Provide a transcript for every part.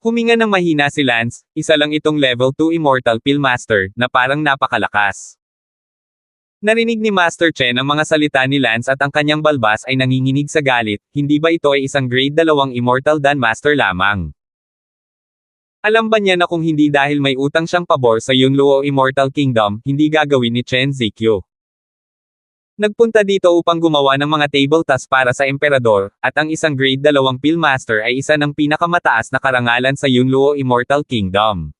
Huminga ng mahina si Lance, isa lang itong level 2 Immortal Pillmaster, na parang napakalakas. Narinig ni Master Chen ang mga salita ni Lance at ang kanyang balbas ay nanginginig sa galit, hindi ba ito ay isang grade 2 Immortal Dan Master lamang? Alam ba niya na kung hindi dahil may utang siyang pabor sa Yunluo Immortal Kingdom, hindi gagawin ni Chen Zikyu? Nagpunta dito upang gumawa ng mga table tasks para sa emperador, at ang isang grade 2 Pillmaster ay isa ng pinakamataas na karangalan sa Yunluo Immortal Kingdom.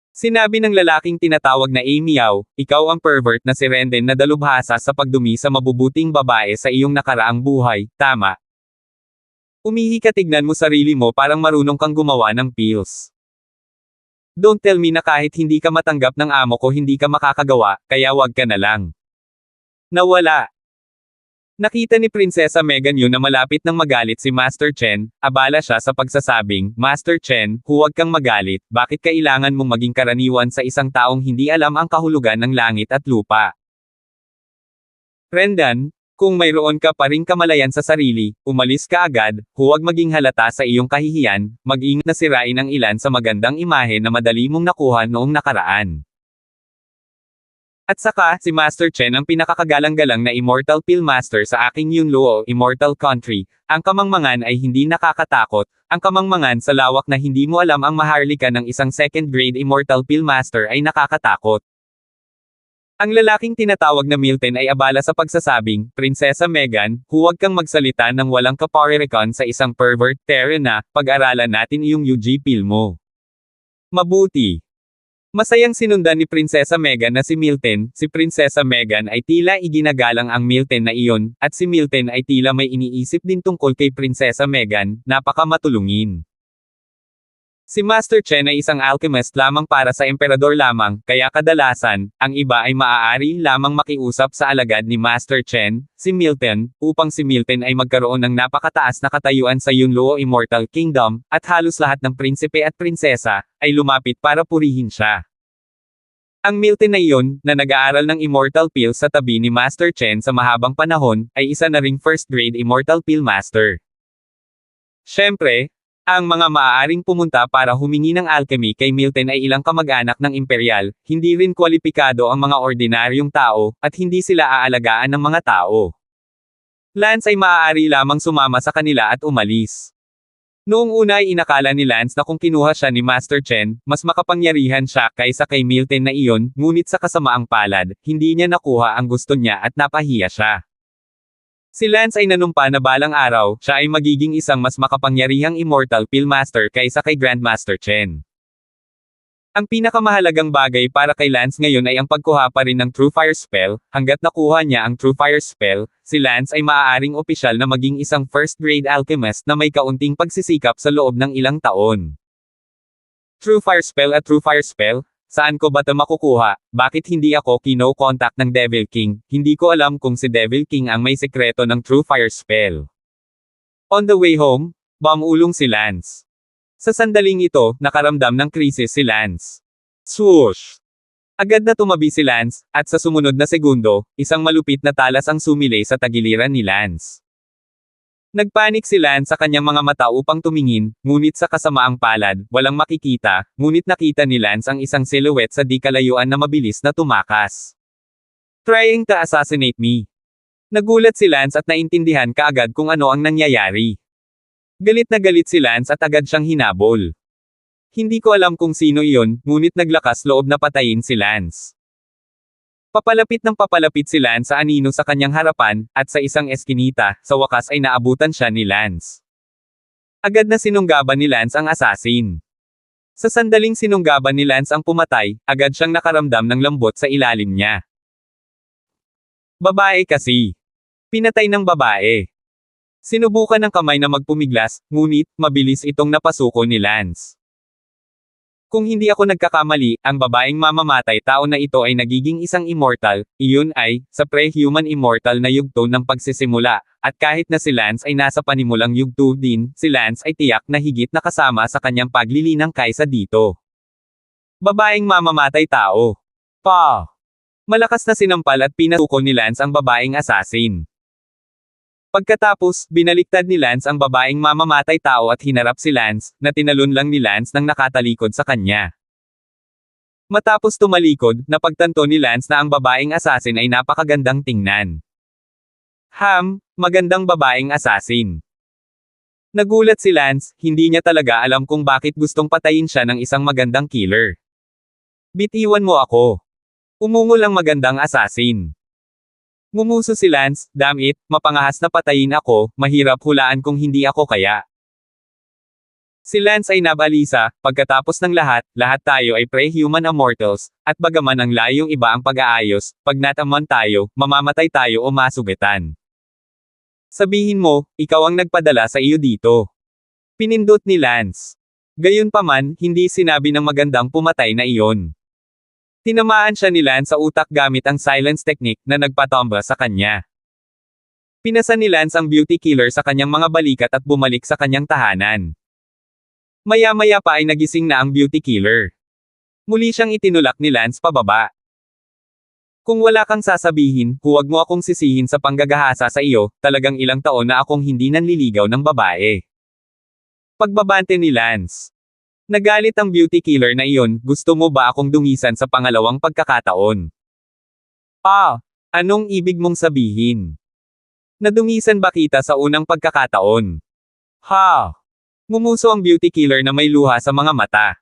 Sinabi ng lalaking tinatawag na Miao, ikaw ang pervert na si Renden na dalubhasa sa pagdumi sa mabubuting babae sa iyong nakaraang buhay, tama? Umihi ka, tignan mo sarili mo, parang marunong kang gumawa ng pills. Don't tell me na kahit hindi ka matanggap ng amo ko hindi ka makakagawa, kaya wag ka na lang. Nawala. Nakita ni Prinsesa Megan yun na malapit nang magalit si Master Chen, abala siya sa pagsasabing, Master Chen, huwag kang magalit, bakit kailangan mong maging karaniwan sa isang taong hindi alam ang kahulugan ng langit at lupa? Rendan, kung mayroon ka pa ring kamalayan sa sarili, umalis ka agad, huwag maging halata sa iyong kahihiyan, mag-ingat na sirain ang ilan sa magandang imahe na madali mong nakuha noong nakaraan. At saka, si Master Chen ang pinakakagalang-galang na Immortal Pillmaster sa aking Yunluo Immortal Country. Ang kamangmangan ay hindi nakakatakot, ang kamangmangan sa lawak na hindi mo alam ang maharlika ng isang second-grade Immortal Pillmaster ay nakakatakot. Ang lalaking tinatawag na Milton ay abala sa pagsasabing, Prinsesa Megan, huwag kang magsalita ng walang kaparirikon sa isang pervert, Terena, pag-aralan natin iyong UG pill mo. Mabuti. Masayang sinundan ni Prinsesa Megan na si Milton, si Prinsesa Megan ay tila iginagalang ang Milton na iyon, at si Milton ay tila may iniisip din tungkol kay Prinsesa Megan, napakamatulungin. Si Master Chen ay isang alchemist lamang para sa emperador lamang, kaya kadalasan, ang iba ay maaari lamang makiusap sa alagad ni Master Chen, si Milton, upang si Milton ay magkaroon ng napakataas na katayuan sa Yunluo Immortal Kingdom, at halos lahat ng prinsipe at prinsesa, ay lumapit para purihin siya. Ang Milton na iyon, na nag-aaral ng Immortal Pill sa tabi ni Master Chen sa mahabang panahon, ay isa na ring first-grade Immortal Pill Master. Siyempre, ang mga maaaring pumunta para humingi ng alchemy kay Milton ay ilang kamag-anak ng imperial, hindi rin kwalipikado ang mga ordinaryong tao, at hindi sila aalagaan ng mga tao. Lance ay maaari lamang sumama sa kanila at umalis. Noong una ay inakala ni Lance na kung kinuha siya ni Master Chen, mas makapangyarihan siya kaysa kay Milton na iyon, ngunit sa kasamaang palad, hindi niya nakuha ang gusto niya at napahiya siya. Si Lance ay nanumpa na balang araw, siya ay magiging isang mas makapangyarihang Immortal Pillmaster kaysa kay Grandmaster Chen. Ang pinakamahalagang bagay para kay Lance ngayon ay ang pagkuha pa rin ng True Fire Spell, hanggat nakuha niya ang True Fire Spell, si Lance ay maaaring opisyal na maging isang first-grade alchemist na may kaunting pagsisikap sa loob ng ilang taon. True Fire Spell at True Fire Spell? Saan ko ba ito makukuha? Bakit hindi ako kino-contact ng Devil King? Hindi ko alam kung si Devil King ang may sekreto ng True Fire Spell. On the way home, bumulong si Lance. Sa sandaling ito, nakaramdam ng krisis si Lance. Swoosh! Agad na tumabi si Lance, at sa sumunod na segundo, isang malupit na talas ang sumilay sa tagiliran ni Lance. Nagpanik si Lance sa kanyang mga mata upang tumingin, ngunit sa kasamaang palad, walang makikita, ngunit nakita ni Lance ang isang silhouette sa di kalayuan na mabilis na tumakas. Trying to assassinate me. Nagulat si Lance at naintindihan kaagad kung ano ang nangyayari. Galit na galit si Lance at agad siyang hinabol. Hindi ko alam kung sino iyon, ngunit naglakas loob na patayin si Lance. Papalapit ng papalapit si Lance sa anino sa kanyang harapan, at sa isang eskinita, sa wakas ay naabutan siya ni Lance. Agad na sinunggaban ni Lance ang assassin. Sa sandaling sinunggaban ni Lance ang pumatay, agad siyang nakaramdam ng lambot sa ilalim niya. Babae kasi. Pinatay ng babae. Sinubukan ng kamay na magpumiglas, ngunit, mabilis itong napasuko ni Lance. Kung hindi ako nagkakamali, ang babaeng mamamatay tao na ito ay nagiging isang immortal, iyon ay, sa pre-human immortal na yugto ng pagsisimula, at kahit na si Lance ay nasa panimulang yugto din, si Lance ay tiyak na higit na kasama sa kanyang paglilinang kaysa dito. Babaeng mamamatay tao. Pa! Malakas na sinampal at pinasuko ni Lance ang babaeng assassin. Pagkatapos, binaliktad ni Lance ang babaeng mamamatay tao at hinarap si Lance, na tinalon lang ni Lance nang nakatalikod sa kanya. Matapos tumalikod, napagtanto ni Lance na ang babaeng assassin ay napakagandang tingnan. Magandang babaeng assassin. Nagulat si Lance, hindi niya talaga alam kung bakit gustong patayin siya ng isang magandang killer. Bitiwan mo ako. Umungol ang magandang assassin. Ngumuso si Lance, damn it, mapangahas na patayin ako, mahirap hulaan kung hindi ako kaya. Si Lance ay nabalisa, pagkatapos ng lahat tayo ay pre-human immortals, at bagaman ang layong iba ang pag-aayos, pag nataman tayo, mamamatay tayo o masugatan. Sabihin mo, ikaw ang nagpadala sa iyo dito. Pinindot ni Lance. Gayunpaman, hindi sinabi ng magandang pumatay na iyon. Tinamaan siya ni Lance sa utak gamit ang silence technique na nagpatomba sa kanya. Pinasa ni Lance ang beauty killer sa kanyang mga balikat at bumalik sa kanyang tahanan. Maya-maya pa ay nagising na ang beauty killer. Muli siyang itinulak ni Lance pababa. Kung wala kang sasabihin, huwag mo akong sisihin sa panggagahasa sa iyo, talagang ilang taon na akong hindi nanliligaw ng babae. Pagbabante ni Lance. Nagalit ang beauty killer na iyon, gusto mo ba akong dungisan sa pangalawang pagkakataon? Anong ibig mong sabihin? Nadungisan ba kita sa unang pagkakataon? Ngumuso ang beauty killer na may luha sa mga mata.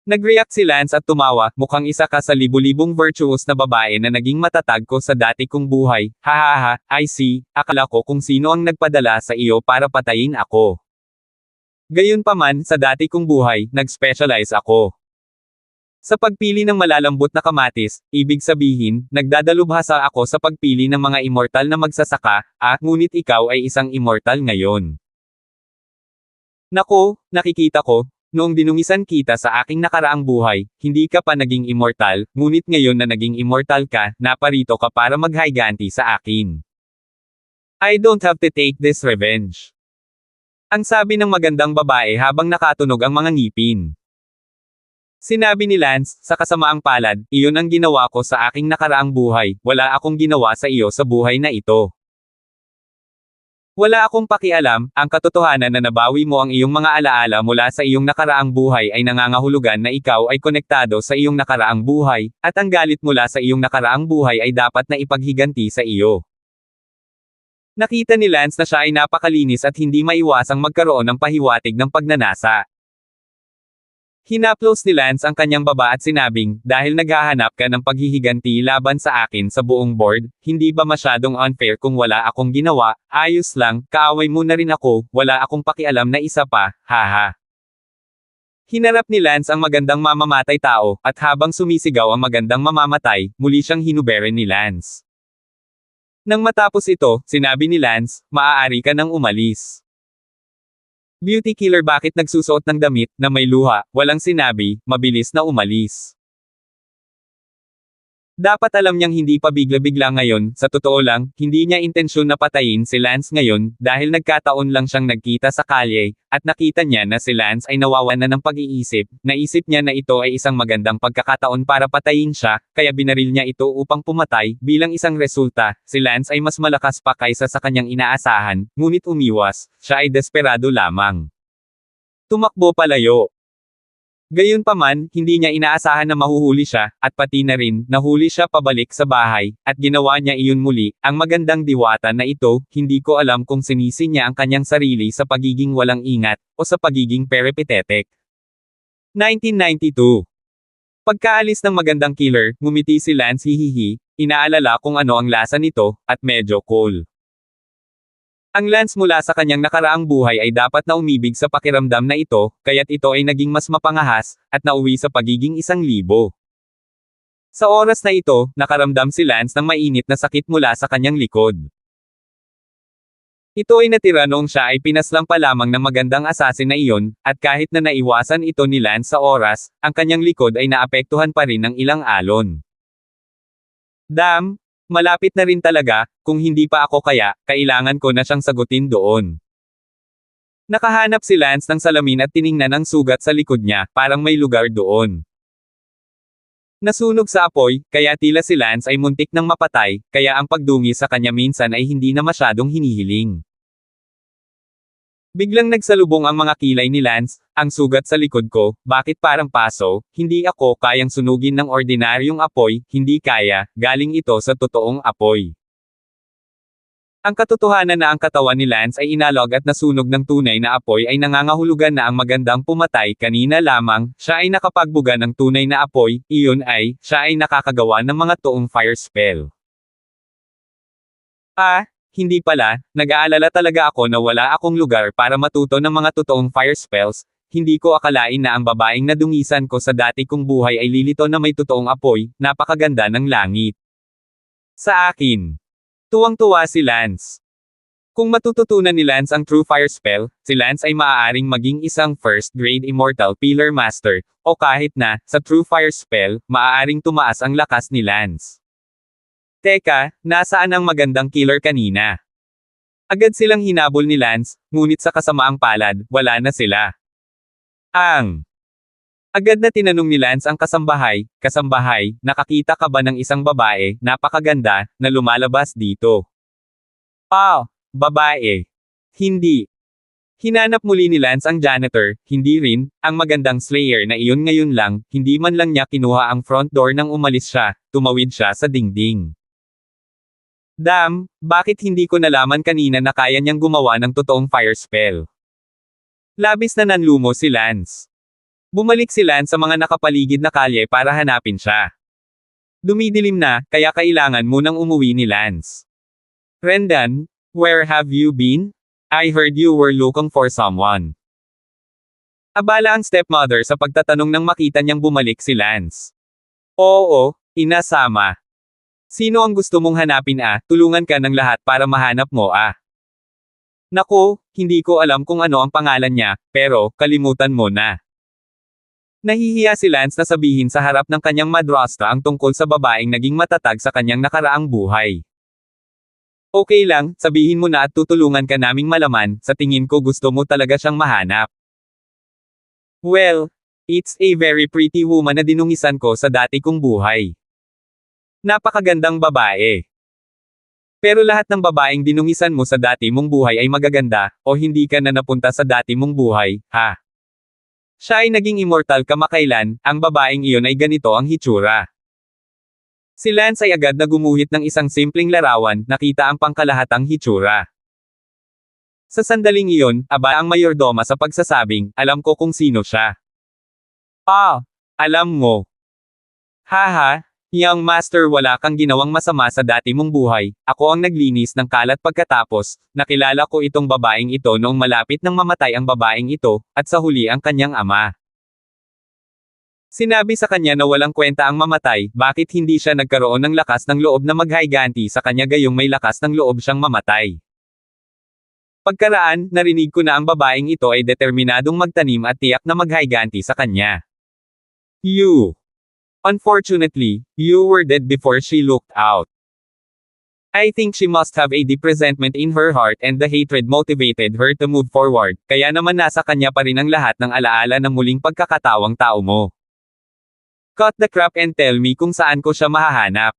Nag-react si Lance at tumawa, mukhang isa ka sa libu-libong virtuous na babae na naging matatag ko sa dati kong buhay, hahaha, I see, akala ko kung sino ang nagpadala sa iyo para patayin ako. Gayunpaman, sa dati kong buhay, nag-specialize ako sa pagpili ng malalambot na kamatis, ibig sabihin, nagdadalubhasa ako sa pagpili ng mga immortal na magsasaka, ngunit ikaw ay isang immortal ngayon. Nako, nakikita ko, noong dinungisan kita sa aking nakaraang buhay, hindi ka pa naging immortal, ngunit ngayon na naging immortal ka, naparito ka para maghiganti sa akin. I don't have to take this revenge. Ang sabi ng magandang babae habang nakatunog ang mga ngipin. Sinabi ni Lance, sa kasamaang palad, iyon ang ginawa ko sa aking nakaraang buhay, wala akong ginawa sa iyo sa buhay na ito. Wala akong pakialam, ang katotohanan na nabawi mo ang iyong mga alaala mula sa iyong nakaraang buhay ay nangangahulugan na ikaw ay konektado sa iyong nakaraang buhay, at ang galit mula sa iyong nakaraang buhay ay dapat na ipaghiganti sa iyo. Nakita ni Lance na siya ay napakalinis at hindi maiwasang magkaroon ng pahiwatig ng pagnanasa. Hinaplos ni Lance ang kanyang baba at sinabing, dahil naghahanap ka ng paghihiganti laban sa akin sa buong board, hindi ba masyadong unfair kung wala akong ginawa, ayos lang, kaaway mo na rin ako, wala akong pakialam na isa pa, haha. Hinarap ni Lance ang magandang mamamatay tao, at habang sumisigaw ang magandang mamamatay, muli siyang hinuberen ni Lance. Nang matapos ito, sinabi ni Lance, maaari ka nang umalis. Beauty killer bakit nagsusuot ng damit na may luha, walang sinabi, mabilis na umalis. Dapat alam niyang hindi pa bigla-bigla ngayon, sa totoo lang, hindi niya intensyon na patayin si Lance ngayon, dahil nagkataon lang siyang nagkita sa kalye, at nakita niya na si Lance ay nawawalan ng pag-iisip, naisip niya na ito ay isang magandang pagkakataon para patayin siya, kaya binaril niya ito upang pumatay, bilang isang resulta, si Lance ay mas malakas pa kaysa sa kanyang inaasahan, ngunit umiwas, siya ay desperado lamang. Tumakbo palayo. Gayunpaman, hindi niya inaasahan na mahuhuli siya, at pati na rin, nahuli siya pabalik sa bahay, at ginawa niya iyon muli, ang magandang diwata na ito, hindi ko alam kung sinisi niya ang kanyang sarili sa pagiging walang ingat, o sa pagiging peripatetic. 1992. Pagkaalis ng magandang killer, ngumiti si Lance hihihi, inaalala kung ano ang lasa nito, at medyo cool. Ang Lance mula sa kanyang nakaraang buhay ay dapat na umibig sa pakiramdam na ito, kaya't ito ay naging mas mapangahas, at nauwi sa pagiging 1,000. Sa oras na ito, nakaramdam si Lance ng mainit na sakit mula sa kanyang likod. Ito ay natira noong siya ay pinaslang pa lamang ng magandang assassin na iyon, at kahit na naiwasan ito ni Lance sa oras, ang kanyang likod ay naapektuhan pa rin ng ilang alon. Damn! Malapit na rin talaga, kung hindi pa ako kaya, kailangan ko na siyang sagutin doon. Nakahanap si Lance ng salamin at tiningnan ang sugat sa likod niya, parang may lugar doon. Nasunog sa apoy, kaya tila si Lance ay muntik ng mapatay, kaya ang pagdungi sa kanya minsan ay hindi na masyadong hinihiling. Biglang nagsalubong ang mga kilay ni Lance, ang sugat sa likod ko, bakit parang paso, hindi ako kayang sunugin ng ordinaryong apoy, hindi kaya, galing ito sa totoong apoy. Ang katotohanan na ang katawan ni Lance ay inalog at nasunog ng tunay na apoy ay nangangahulugan na ang magandang pumatay kanina lamang, siya ay nakapagbuga ng tunay na apoy, iyon ay, siya ay nakakagawa ng mga toong fire spell. Hindi pala, nag-aalala talaga ako na wala akong lugar para matuto ng mga totoong fire spells, hindi ko akalain na ang babaeng nadungisan ko sa dati kong buhay ay lilito na may totoong apoy, napakaganda ng langit. Sa akin. Tuwang-tuwa si Lance. Kung matututunan ni Lance ang True Fire Spell, si Lance ay maaaring maging isang first-grade Immortal Pillar Master, o kahit na, sa True Fire Spell, maaaring tumaas ang lakas ni Lance. Teka, nasaan ang magandang killer kanina? Agad silang hinabol ni Lance, ngunit sa kasamaang palad, wala na sila. Agad na tinanong ni Lance ang kasambahay, nakakita ka ba ng isang babae, napakaganda, na lumalabas dito? Babae. Hindi. Hinanap muli ni Lance ang janitor, hindi rin, ang magandang Slayer na iyon ngayon lang, hindi man lang niya kinuha ang front door nang umalis siya, tumawid siya sa dingding. Bakit hindi ko nalaman kanina na kaya niyang gumawa ng totoong fire spell? Labis na nanlumo si Lance. Bumalik si Lance sa mga nakapaligid na kalye para hanapin siya. Dumidilim na, kaya kailangan munang umuwi ni Lance. Rendan, where have you been? I heard you were looking for someone. Abala ang stepmother sa pagtatanong nang makita niyang bumalik si Lance. Oo, inasama. Sino ang gusto mong hanapin tulungan ka ng lahat para mahanap mo Naku, hindi ko alam kung ano ang pangalan niya, pero, kalimutan mo na. Nahihiya si Lance na sabihin sa harap ng kanyang madrasta ang tungkol sa babaeng naging matatag sa kanyang nakaraang buhay. Okay lang, sabihin mo na at tutulungan ka naming malaman, sa tingin ko gusto mo talaga siyang mahanap. Well, it's a very pretty woman na dinungisan ko sa dati kong buhay. Napakagandang babae. Pero lahat ng babaeng dinungisan mo sa dati mong buhay ay magaganda, o hindi ka na napunta sa dati mong buhay, Siya ay naging immortal kamakailan, ang babaeng iyon ay ganito ang hitsura. Si Lance ay agad na gumuhit ng isang simpleng larawan, nakita ang pangkalahatang hitsura. Sa sandaling iyon, ang mayordoma sa pagsasabing, alam ko kung sino siya. Alam mo. Young master, wala kang ginawang masama sa dati mong buhay, ako ang naglinis ng kalat pagkatapos, nakilala ko itong babaeng ito noong malapit nang mamatay ang babaeng ito, at sa huli ang kanyang ama. Sinabi sa kanya na walang kwenta ang mamatay, bakit hindi siya nagkaroon ng lakas ng loob na maghayganti sa kanya gayong may lakas ng loob siyang mamatay. Pagkaraan, narinig ko na ang babaeng ito ay determinadong magtanim at tiyak na maghayganti sa kanya. Unfortunately, you were dead before she looked out. I think she must have a deep resentment in her heart and the hatred motivated her to move forward, kaya naman nasa kanya pa rin ang lahat ng alaala ng muling pagkakatawang tao mo. Cut the crap and tell me kung saan ko siya mahahanap.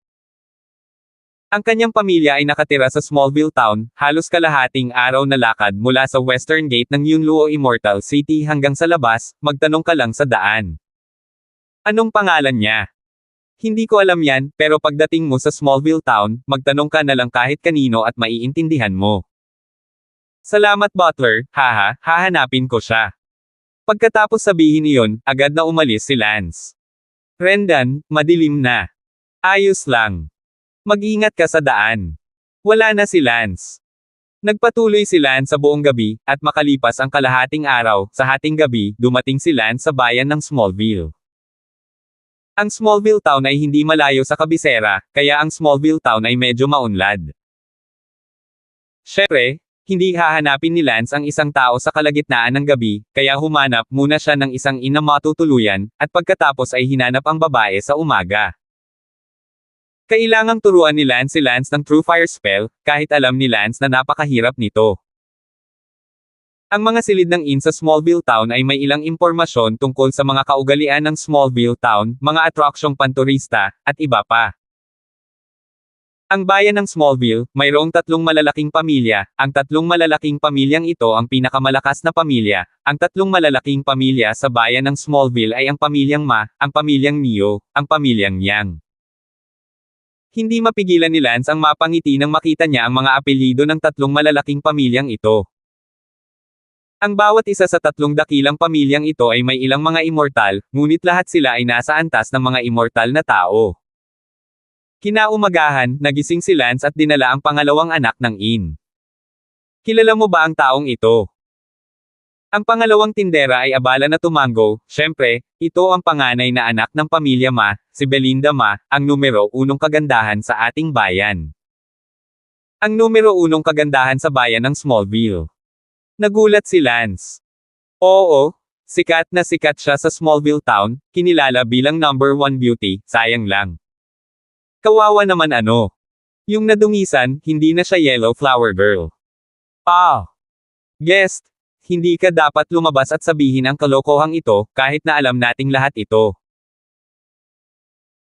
Ang kanyang pamilya ay nakatira sa Smallville Town, halos kalahating araw na lakad mula sa western gate ng Yunluo Immortal City hanggang sa labas, magtanong ka lang sa daan. Anong pangalan niya? Hindi ko alam yan, pero pagdating mo sa Smallville Town, magtanong ka na lang kahit kanino at maiintindihan mo. Salamat butler, hahanapin ko siya. Pagkatapos sabihin iyon, agad na umalis si Lance. Rendan, madilim na. Ayos lang. Mag-ingat ka sa daan. Wala na si Lance. Nagpatuloy si Lance sa buong gabi, at makalipas ang kalahating araw, sa hating gabi, dumating si Lance sa bayan ng Smallville. Ang Smallville Town ay hindi malayo sa kabisera, kaya ang Smallville Town ay medyo maunlad. Syempre, hindi hahanapin ni Lance ang isang tao sa kalagitnaan ng gabi, kaya humanap muna siya ng isang ina matutuluyan, at pagkatapos ay hinanap ang babae sa umaga. Kailangang turuan ni Lance si Lance ng True Fire Spell, kahit alam ni Lance na napakahirap nito. Ang mga silid ng inn sa Smallville Town ay may ilang impormasyon tungkol sa mga kaugalian ng Smallville Town, mga atraksyong panturista, at iba pa. Ang bayan ng Smallville, mayroong tatlong malalaking pamilya. Ang tatlong malalaking pamilyang ito ang pinakamalakas na pamilya. Ang tatlong malalaking pamilya sa bayan ng Smallville ay ang pamilyang Ma, ang pamilyang Neo, ang pamilyang Yang. Hindi mapigilan ni Lance ang mapangiti nang makita niya ang mga apelyido ng tatlong malalaking pamilyang ito. Ang bawat isa sa tatlong dakilang pamilyang ito ay may ilang mga immortal, ngunit lahat sila ay nasa antas ng mga immortal na tao. Kinaumagahan, nagising si Lance at dinala ang pangalawang anak ng inn. Kilala mo ba ang taong ito? Ang pangalawang tindera ay abala na tumango. Syempre, ito ang panganay na anak ng pamilya Ma, si Belinda Ma, ang numero unong kagandahan sa ating bayan. Ang numero unong kagandahan sa bayan ng Smallville. Nagulat si Lance. Oo, sikat na sikat siya sa Smallville Town, kinilala bilang number 1 beauty, sayang lang. Kawawa naman ano. Yung nadungisan, hindi na siya Yellow Flower Girl. Guest, hindi ka dapat lumabas at sabihin ang kalokohang ito, kahit na alam nating lahat ito.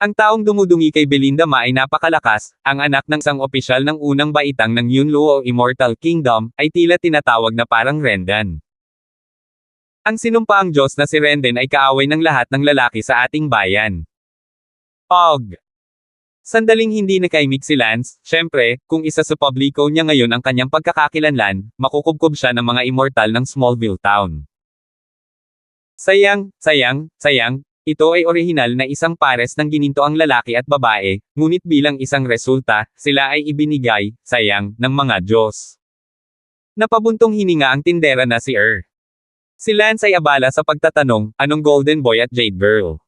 Ang taong dumudungi kay Belinda Ma ay napakalakas, ang anak ng isang opisyal ng unang baitang ng Yunluo Immortal Kingdom, ay tila tinatawag na parang Rendan. Ang sinumpaang Diyos na si Renden ay kaaway ng lahat ng lalaki sa ating bayan. Sandaling hindi nakaimik si Lance, syempre, kung isa sa publiko niya ngayon ang kanyang pagkakakilanlan, makukubkob siya ng mga immortal ng Smallville Town. Sayang, ito ay orihinal na isang pares ng ginintoang lalaki at babae, ngunit bilang isang resulta, sila ay ibinigay, sayang, ng mga Diyos. Napabuntong hininga ang tindera na si Si Lance ay abala sa pagtatanong, anong Golden Boy at Jade Girl?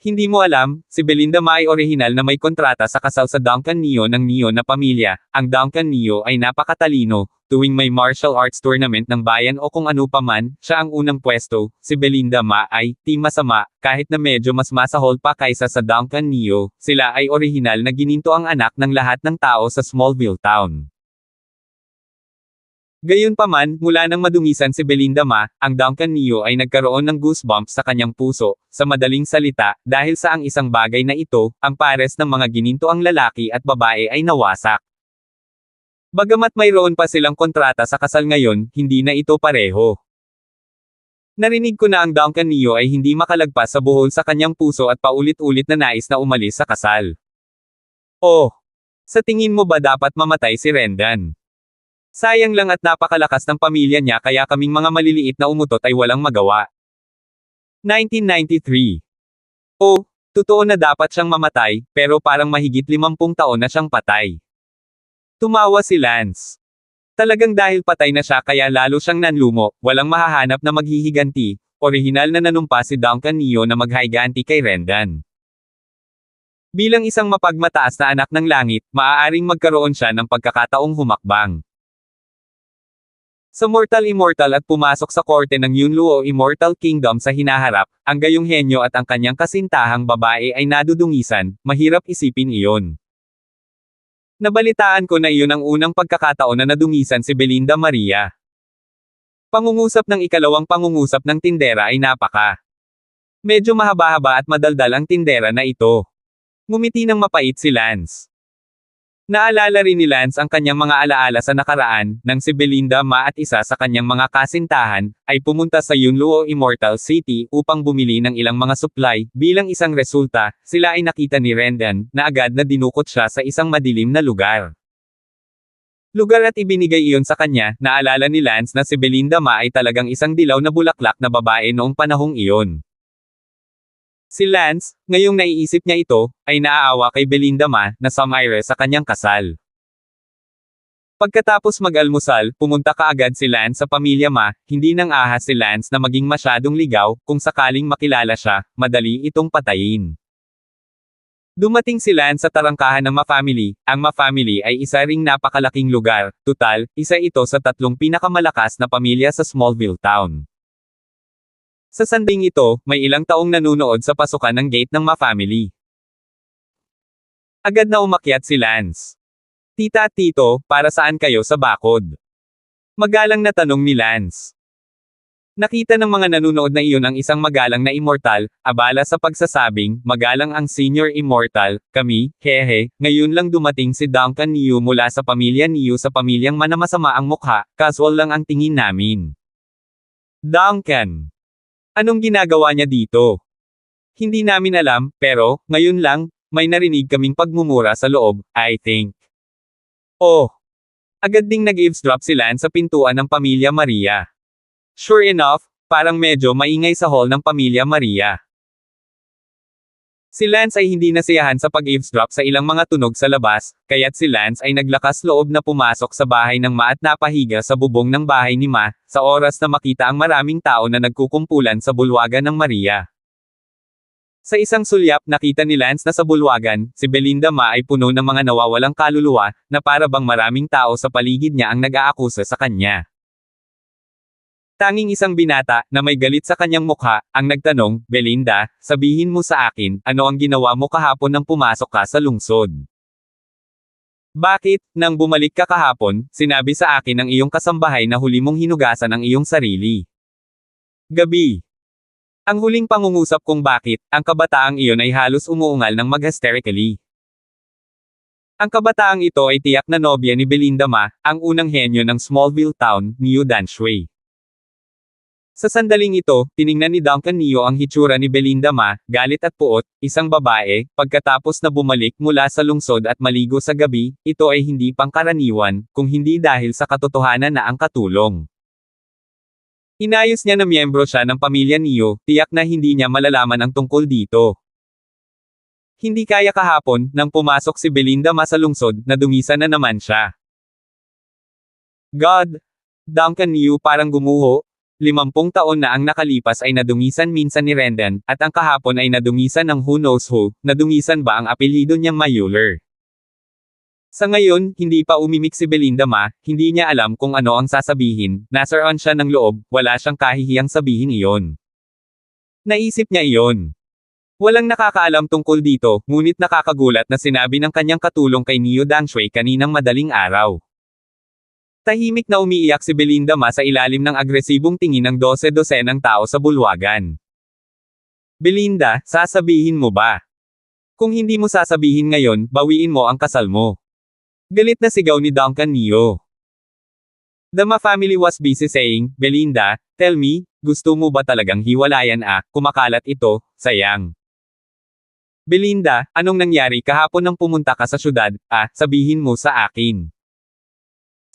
Hindi mo alam, si Belinda Ma ay orihinal na may kontrata sa kasal sa Duncan Neo ng Neo na pamilya. Ang Duncan Neo ay napakatalino, tuwing may martial arts tournament ng bayan o kung ano pa man, siya ang unang pwesto. Si Belinda Ma ay, di masama, kahit na medyo mas masahol pa kaysa sa Duncan Neo, sila ay orihinal na gininto ang anak ng lahat ng tao sa Smallville Town. Gayunpaman, mula nang madungisan si Belinda Ma, ang Duncan Neo ay nagkaroon ng goosebumps sa kanyang puso, sa madaling salita, dahil sa ang isang bagay na ito, ang pares ng mga ginintoang lalaki at babae ay nawasak. Bagamat mayroon pa silang kontrata sa kasal ngayon, hindi na ito pareho. Narinig ko na ang Duncan Neo ay hindi makalagpas sa buhol sa kanyang puso at paulit-ulit na nais na umalis sa kasal. Sa tingin mo ba dapat mamatay si Rendan? Sayang lang at napakalakas ng pamilya niya kaya kaming mga maliliit na umutot ay walang magawa. 1993. Totoo na dapat siyang mamatay, pero parang mahigit 50 taon na siyang patay. Tumawa si Lance. Talagang dahil patay na siya kaya lalo siyang nanlumo, walang mahahanap na maghihiganti, orihinal na nanumpa si Duncan Neo na maghiganti kay Rendan. Bilang isang mapagmataas na anak ng langit, maaaring magkaroon siya ng pagkakataong humakbang sa Mortal Immortal at pumasok sa korte ng Yunluo Immortal Kingdom sa hinaharap, ang gayong henyo at ang kanyang kasintahang babae ay nadudungisan, mahirap isipin iyon. Nabalitaan ko na iyon ang unang pagkakataon na nadungisan si Belinda Maria. Pangungusap ng ikalawang pangungusap ng tindera ay medyo mahaba-haba at madaldal ang tindera na ito. Ngumiti ng mapait si Lance. Naalala rin ni Lance ang kanyang mga alaala sa nakaraan, nang si Belinda Ma at isa sa kanyang mga kasintahan, ay pumunta sa Yunluo Immortal City upang bumili ng ilang mga supply. Bilang isang resulta, sila ay nakita ni Rendan, na agad na dinukot siya sa isang madilim na lugar. At ibinigay iyon sa kanya. Naalala ni Lance na si Belinda Ma ay talagang isang dilaw na bulaklak na babae noong panahong iyon. Si Lance, ngayong naiisip niya ito, ay naaawa kay Belinda Ma, na sumire sa kanyang kasal. Pagkatapos mag-almusal, pumunta kaagad si Lance sa pamilya Ma, hindi nang ahas si Lance na maging masyadong ligaw, kung sakaling makilala siya, madali itong patayin. Dumating si Lance sa tarangkahan ng Ma Family. Ang Ma Family ay isa ring napakalaking lugar, tutal, isa ito sa tatlong pinakamalakas na pamilya sa Smallville Town. Sa sanding ito, may ilang taong nanunood sa pasukan ng gate ng Ma Family. Agad na umakyat si Lance. Tita at tito, para saan kayo sa bakod? Magalang na tanong ni Lance. Nakita ng mga nanunood na iyon ang isang magalang na immortal, abala sa pagsasabing, magalang ang senior immortal, kami, hehe, ngayon lang dumating si Duncan Niu mula sa pamilya Niu sa pamilyang manamasama ang mukha, casual lang ang tingin namin. Duncan. Anong ginagawa niya dito? Hindi namin alam, pero, ngayon lang, may narinig kaming pagmumura sa loob, I think. Oh. Agad ding nag-eavesdrop si Lance sa pintuan ng pamilya Maria. Sure enough, parang medyo maingay sa hall ng pamilya Maria. Si Lance ay hindi nasiyahan sa pag-eavesdrop sa ilang mga tunog sa labas, kaya't si Lance ay naglakas loob na pumasok sa bahay ng Ma at napahiga sa bubong ng bahay ni Ma, sa oras na makita ang maraming tao na nagkukumpulan sa bulwagan ng Maria. Sa isang sulyap nakita ni Lance na sa bulwagan, si Belinda Ma ay puno ng mga nawawalang kaluluwa, na para bang maraming tao sa paligid niya ang nag-aakusa sa kanya. Tanging isang binata, na may galit sa kanyang mukha, ang nagtanong, Belinda, sabihin mo sa akin, ano ang ginawa mo kahapon nang pumasok ka sa lungsod? Bakit, nang bumalik ka kahapon, sinabi sa akin ng iyong kasambahay na huli mong hinugasan ang iyong sarili? Gabi. Ang huling pangungusap kung bakit, ang kabataang iyon ay halos umuungal ng mag-hysterically. Ang kabataang ito ay tiyak na nobya ni Belinda Ma, ang unang henyo ng Smallville Town, New Danshui. Sa sandaling ito, tiningnan ni Duncan Niu ang hitsura ni Belinda Ma, galit at puot, isang babae, pagkatapos na bumalik mula sa lungsod at maligo sa gabi, ito ay hindi pangkaraniwan, kung hindi dahil sa katotohanan na ang katulong. Inayos niya na miyembro siya ng pamilya Niu, tiyak na hindi niya malalaman ang tungkol dito. Hindi kaya kahapon, nang pumasok si Belinda Ma sa lungsod, na dungisan na naman siya. God! Duncan Niu parang gumuho. 50 taon na ang nakalipas ay nadungisan minsan ni Rendon, at ang kahapon ay nadungisan ng who knows who, nadungisan ba ang apelyido niyang Mayuler. Sa ngayon, hindi pa umimik si Belinda Ma, hindi niya alam kung ano ang sasabihin, nasaroon siya ng loob, wala siyang kahihiyang sabihin iyon. Naisip niya iyon. Walang nakakaalam tungkol dito, ngunit nakakagulat na sinabi ng kanyang katulong kay Niu Danshui kaninang madaling araw. Tahimik na umiiyak si Belinda Ma sa ilalim ng agresibong tingin ng 12-dosenang tao sa bulwagan. Belinda, sasabihin mo ba? Kung hindi mo sasabihin ngayon, bawiin mo ang kasal mo. Galit na sigaw ni Duncan Niu. The Ma family was busy saying, Belinda, tell me, gusto mo ba talagang hiwalayan kumakalat ito, sayang. Belinda, anong nangyari kahapon nang pumunta ka sa syudad, sabihin mo sa akin.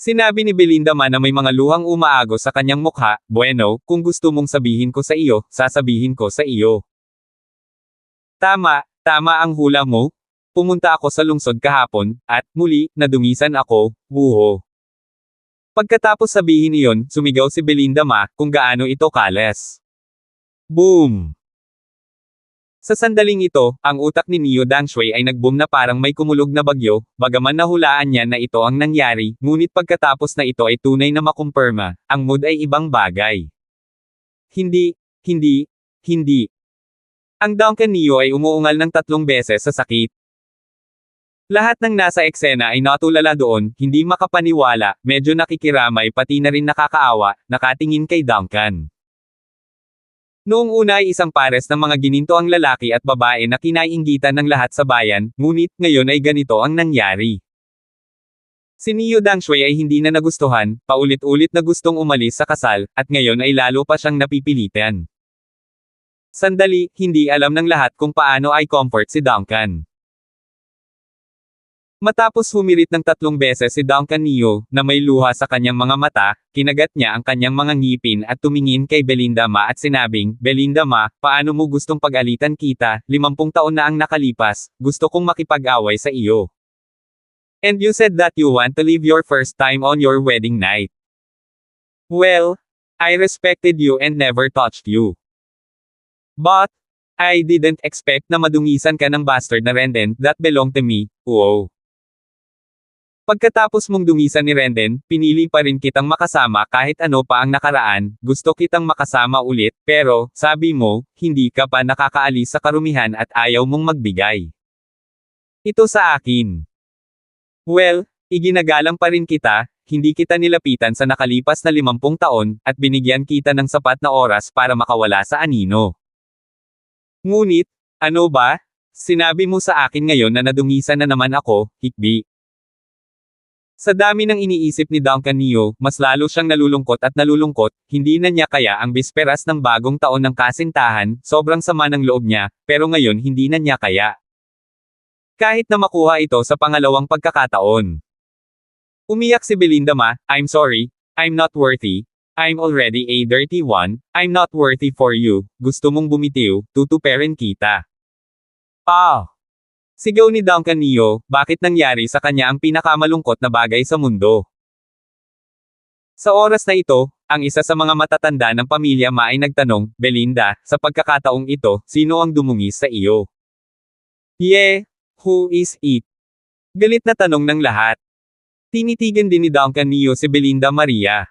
Sinabi ni Belinda Ma na may mga luhang umaagos sa kanyang mukha, bueno, kung gusto mong sabihin ko sa iyo, sasabihin ko sa iyo. Tama ang hula mo. Pumunta ako sa lungsod kahapon, at, muli, nadungisan ako, wuho. Pagkatapos sabihin iyon, sumigaw si Belinda Ma, kung gaano ito kalas. Boom! Sa sandaling ito, ang utak ni Niu Danshui ay nag-boom na parang may kumulog na bagyo, bagaman nahulaan niya na ito ang nangyari, ngunit pagkatapos na ito ay tunay na makumpirma, ang mood ay ibang bagay. Hindi. Ang Duncan Niu ay umuungal ng 3 beses sa sakit. Lahat ng nasa eksena ay natulala doon, hindi makapaniwala, medyo nakikiramay pati na rin nakakaawa, nakatingin kay Duncan. Noong una ay isang pares ng mga gininto ang lalaki at babae na kinaiinggitan ng lahat sa bayan, ngunit ngayon ay ganito ang nangyari. Si Niu Danshui ay hindi na nagustuhan, paulit-ulit na gustong umalis sa kasal, at ngayon ay lalo pa siyang napipilitan. Sandali, hindi alam ng lahat kung paano ay comfort si Duncan. Matapos humirit ng 3 beses si Duncan Niu, na may luha sa kanyang mga mata, kinagat niya ang kanyang mga ngipin at tumingin kay Belinda Ma at sinabing, Belinda Ma, paano mo gustong pag-alitan kita, 50 taon na ang nakalipas, gusto kong makipag-away sa iyo. And you said that you want to live your first time on your wedding night. Well, I respected you and never touched you. But, I didn't expect na madungisan ka ng bastard na Rendon that belonged to me, wow. Pagkatapos mong dungisan ni Rendon, pinili pa rin kitang makasama kahit ano pa ang nakaraan, gusto kitang makasama ulit, pero, sabi mo, hindi ka pa nakakaalis sa karumihan at ayaw mong magbigay. Ito sa akin. Well, Iginagalang pa rin kita, hindi kita nilapitan sa nakalipas na 50 taon, at binigyan kita ng sapat na oras para makawala sa anino. Ngunit, ano ba? Sinabi mo sa akin ngayon na nadungisan na naman ako, Hikbi. Sa dami ng iniisip ni Duncan Neo, mas lalo siyang nalulungkot, hindi na niya kaya ang bisperas ng bagong taon ng kasintahan, sobrang sama ng loob niya, pero ngayon hindi na niya kaya. Kahit na makuha ito sa pangalawang pagkakataon. Umiyak si Belinda I'm sorry, I'm not worthy, I'm already a dirty one, I'm not worthy for you, gusto mong bumitiw, tutuperin kita. Sigaw ni Duncan Neo, bakit nangyari sa kanya ang pinakamalungkot na bagay sa mundo? Sa oras na ito, ang isa sa mga matatanda ng pamilya ay nagtanong, Belinda, sa pagkakataong ito, sino ang dumungis sa iyo? Who is it? Galit na tanong ng lahat. Tinitigan din ni Duncan Neo si Belinda Maria.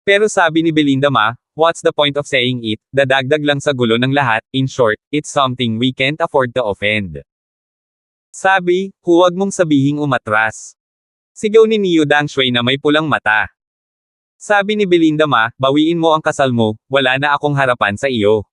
Pero sabi ni Belinda what's the point of saying it, dadagdag lang sa gulo ng lahat, in short, it's something we can't afford to offend. Sabi, huwag mong sabihing umatras. Sigaw ni Neo Dangshui na may pulang mata. Sabi ni Belinda bawiin mo ang kasal mo, wala na akong harapan sa iyo.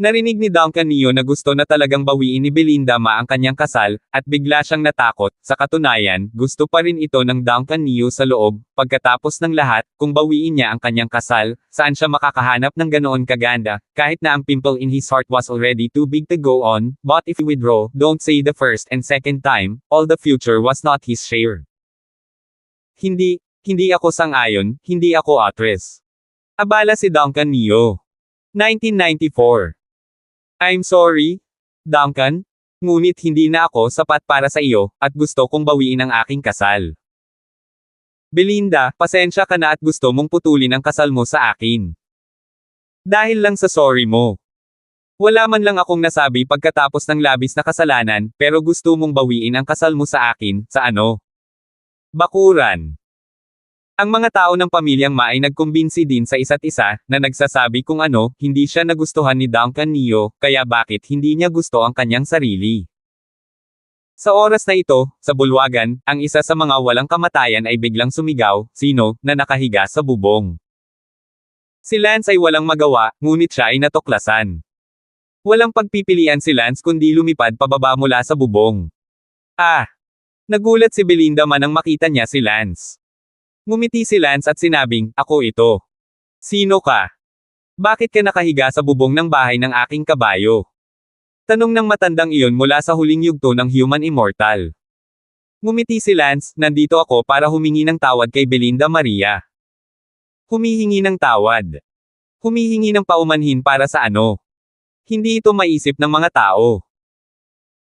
Narinig ni Duncan Neo na gusto na talagang bawiin ni Belinda ang kanyang kasal, at bigla siyang natakot, sa katunayan, gusto pa rin ito ng Duncan Neo sa loob, pagkatapos ng lahat, kung bawiin niya ang kanyang kasal, saan siya makakahanap ng ganoon kaganda, kahit na ang pimple in his heart was already too big to go on, but if he withdraw, don't say the first and second time, all the future was not his share. Hindi ako sang-ayon, hindi ako actress. Abala si Duncan Neo. 1994. I'm sorry, Duncan, ngunit hindi na ako sapat para sa iyo, at gusto kong bawiin ang aking kasal. Belinda, pasensya ka na at gusto mong putulin ang kasal mo sa akin. Dahil lang sa sorry mo. Wala man lang akong nasabi pagkatapos ng labis na kasalanan, pero gusto mong bawiin ang kasal mo sa akin, sa ano? Bakuran. Ang mga tao ng pamilyang ay nagkumbinsi din sa isa't isa, na nagsasabi kung hindi siya nagustuhan ni Duncan Neo, kaya bakit hindi niya gusto ang kanyang sarili. Sa oras na ito, sa bulwagan, ang isa sa mga walang kamatayan ay biglang sumigaw, sino, na nakahiga sa bubong. Si Lance ay walang magawa, ngunit siya ay natuklasan. Walang pagpipilian si Lance kundi lumipad pababa mula sa bubong. Nagulat si Belinda nang makita niya si Lance. Ngumiti si Lance at sinabing, ako ito. Sino ka? Bakit ka nakahiga sa bubong ng bahay ng aking kabayo? Tanong ng matandang iyon mula sa huling yugto ng Human Immortal. Ngumiti si Lance, nandito ako para humingi ng tawad kay Belinda Maria. Humihingi ng tawad. Humihingi ng paumanhin para sa ano? Hindi ito maisip ng mga tao.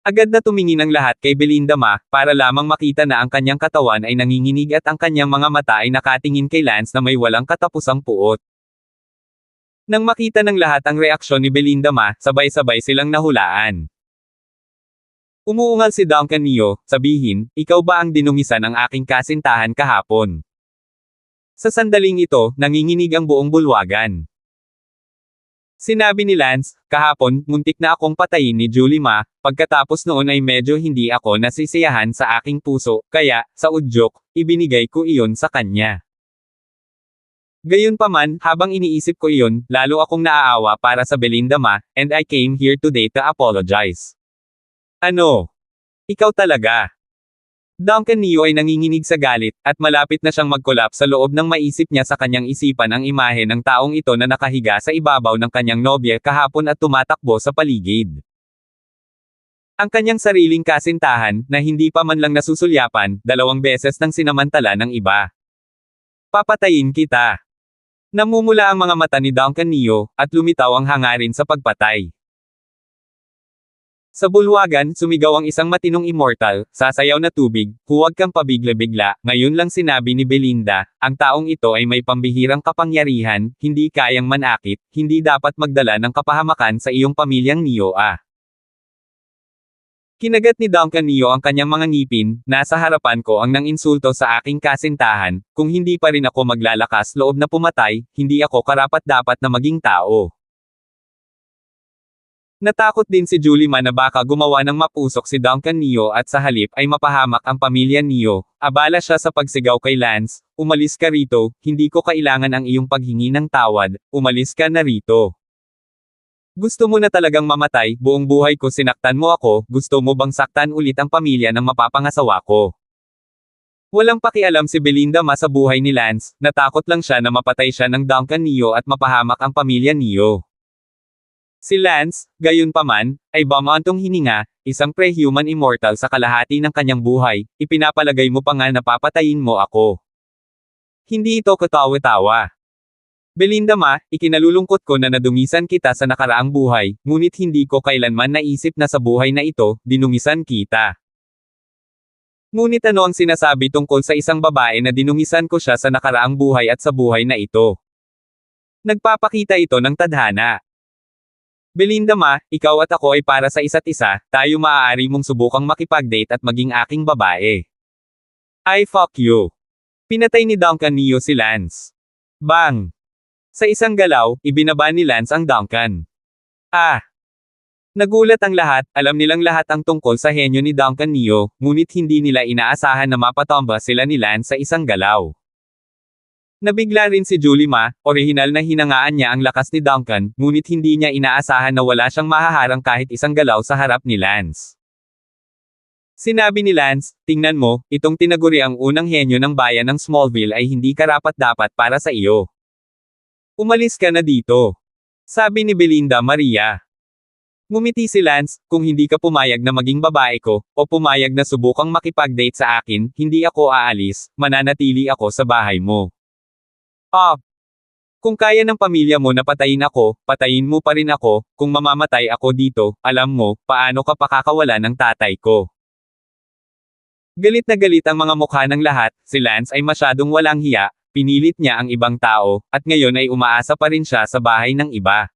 Agad na tumingin ang lahat kay Belinda para lamang makita na ang kanyang katawan ay nanginginig at ang kanyang mga mata ay nakatingin kay Lance na may walang katapusang puot. Nang makita ng lahat ang reaksyon ni Belinda sabay-sabay silang nahulaan. Umuungal si Duncan Neo, sabihin, ikaw ba ang dinungisan ng aking kasintahan kahapon? Sa sandaling ito, nanginginig ang buong bulwagan. Sinabi ni Lance, kahapon, muntik na akong patayin ni Julie pagkatapos noon ay medyo hindi ako nasisiyahan sa aking puso, kaya, sa udyok, ibinigay ko iyon sa kanya. Gayunpaman, habang iniisip ko iyon, lalo akong naaawa para sa Belinda and I came here today to apologize. Ano? Ikaw talaga. Duncan Neo ay nanginginig sa galit, at malapit na siyang mag-collapse sa loob ng maisip niya sa kanyang isipan ang imahe ng taong ito na nakahiga sa ibabaw ng kanyang nobya kahapon at tumatakbo sa paligid. Ang kanyang sariling kasintahan, na hindi pa man lang nasusulyapan, 2 beses nang sinamantala ng iba. Papatayin kita. Namumula ang mga mata ni Duncan Neo, at lumitaw ang hangarin sa pagpatay. Sa bulwagan, sumigaw ang isang matinong immortal, sasayaw na tubig, huwag kang pabigla-bigla, ngayon lang sinabi ni Belinda, ang taong ito ay may pambihirang kapangyarihan, hindi kayang manakit, hindi dapat magdala ng kapahamakan sa iyong pamilyang Neo Kinagat ni Duncan Neo ang kanyang mga ngipin, nasa harapan ko ang nang-insulto sa aking kasintahan, kung hindi pa rin ako maglalakas loob na pumatay, hindi ako karapat-dapat na maging tao. Natakot din si Julie Ma na baka gumawa ng mapusok si Duncan Neo at sa halip ay mapahamak ang pamilya Neo. Abala siya sa pagsigaw kay Lance, "Umalis ka rito, hindi ko kailangan ang iyong paghingi ng tawad, umalis ka na rito. Gusto mo na talagang mamatay, buong buhay ko sinaktan mo ako, gusto mo bang saktan ulit ang pamilya ng mapapangasawa ko?" Walang pakialam si Belinda Ma sa buhay ni Lance, natakot lang siya na mapatay siya ng Duncan Neo at mapahamak ang pamilya Neo. Si Lance, gayunpaman, ay bumantong hininga, isang pre-human immortal sa kalahati ng kanyang buhay, ipinapalagay mo pa nga na papatayin mo ako. Hindi ito katawa-tawa. Belinda Ma, ikinalulungkot ko na nadungisan kita sa nakaraang buhay, ngunit hindi ko kailanman naisip na sa buhay na ito, dinungisan kita. Ngunit ano ang sinasabi tungkol sa isang babae na dinungisan ko siya sa nakaraang buhay at sa buhay na ito? Nagpapakita ito ng tadhana. Belinda Ma, ikaw at ako ay para sa isa't isa, tayo maaari mong subukang makipag-date at maging aking babae. I fuck you. Pinatay ni Duncan Neo si Lance. Bang! Sa isang galaw, ibinaba ni Lance ang Duncan. Ah! Nagulat ang lahat, alam nilang lahat ang tungkol sa henyo ni Duncan Neo, ngunit hindi nila inaasahan na mapatomba sila ni Lance sa isang galaw. Nabigla rin si Julie Ma, orihinal na hinangaan niya ang lakas ni Duncan, ngunit hindi niya inaasahan na wala siyang mahaharang kahit isang galaw sa harap ni Lance. Sinabi ni Lance, "Tingnan mo, itong tinaguri ang unang henyo ng bayan ng Smallville ay hindi karapat-dapat para sa iyo. Umalis ka na dito." Sabi ni Belinda Maria. Ngumiti si Lance, "Kung hindi ka pumayag na maging babae ko, o pumayag na subukang makipag-date sa akin, hindi ako aalis, mananatili ako sa bahay mo. Kung kaya ng pamilya mo na patayin ako, patayin mo pa rin ako, kung mamamatay ako dito, alam mo, paano ka pakakawala ng tatay ko." Galit na galit ang mga mukha ng lahat, si Lance ay masyadong walang hiya, pinilit niya ang ibang tao, at ngayon ay umaasa pa rin siya sa bahay ng iba.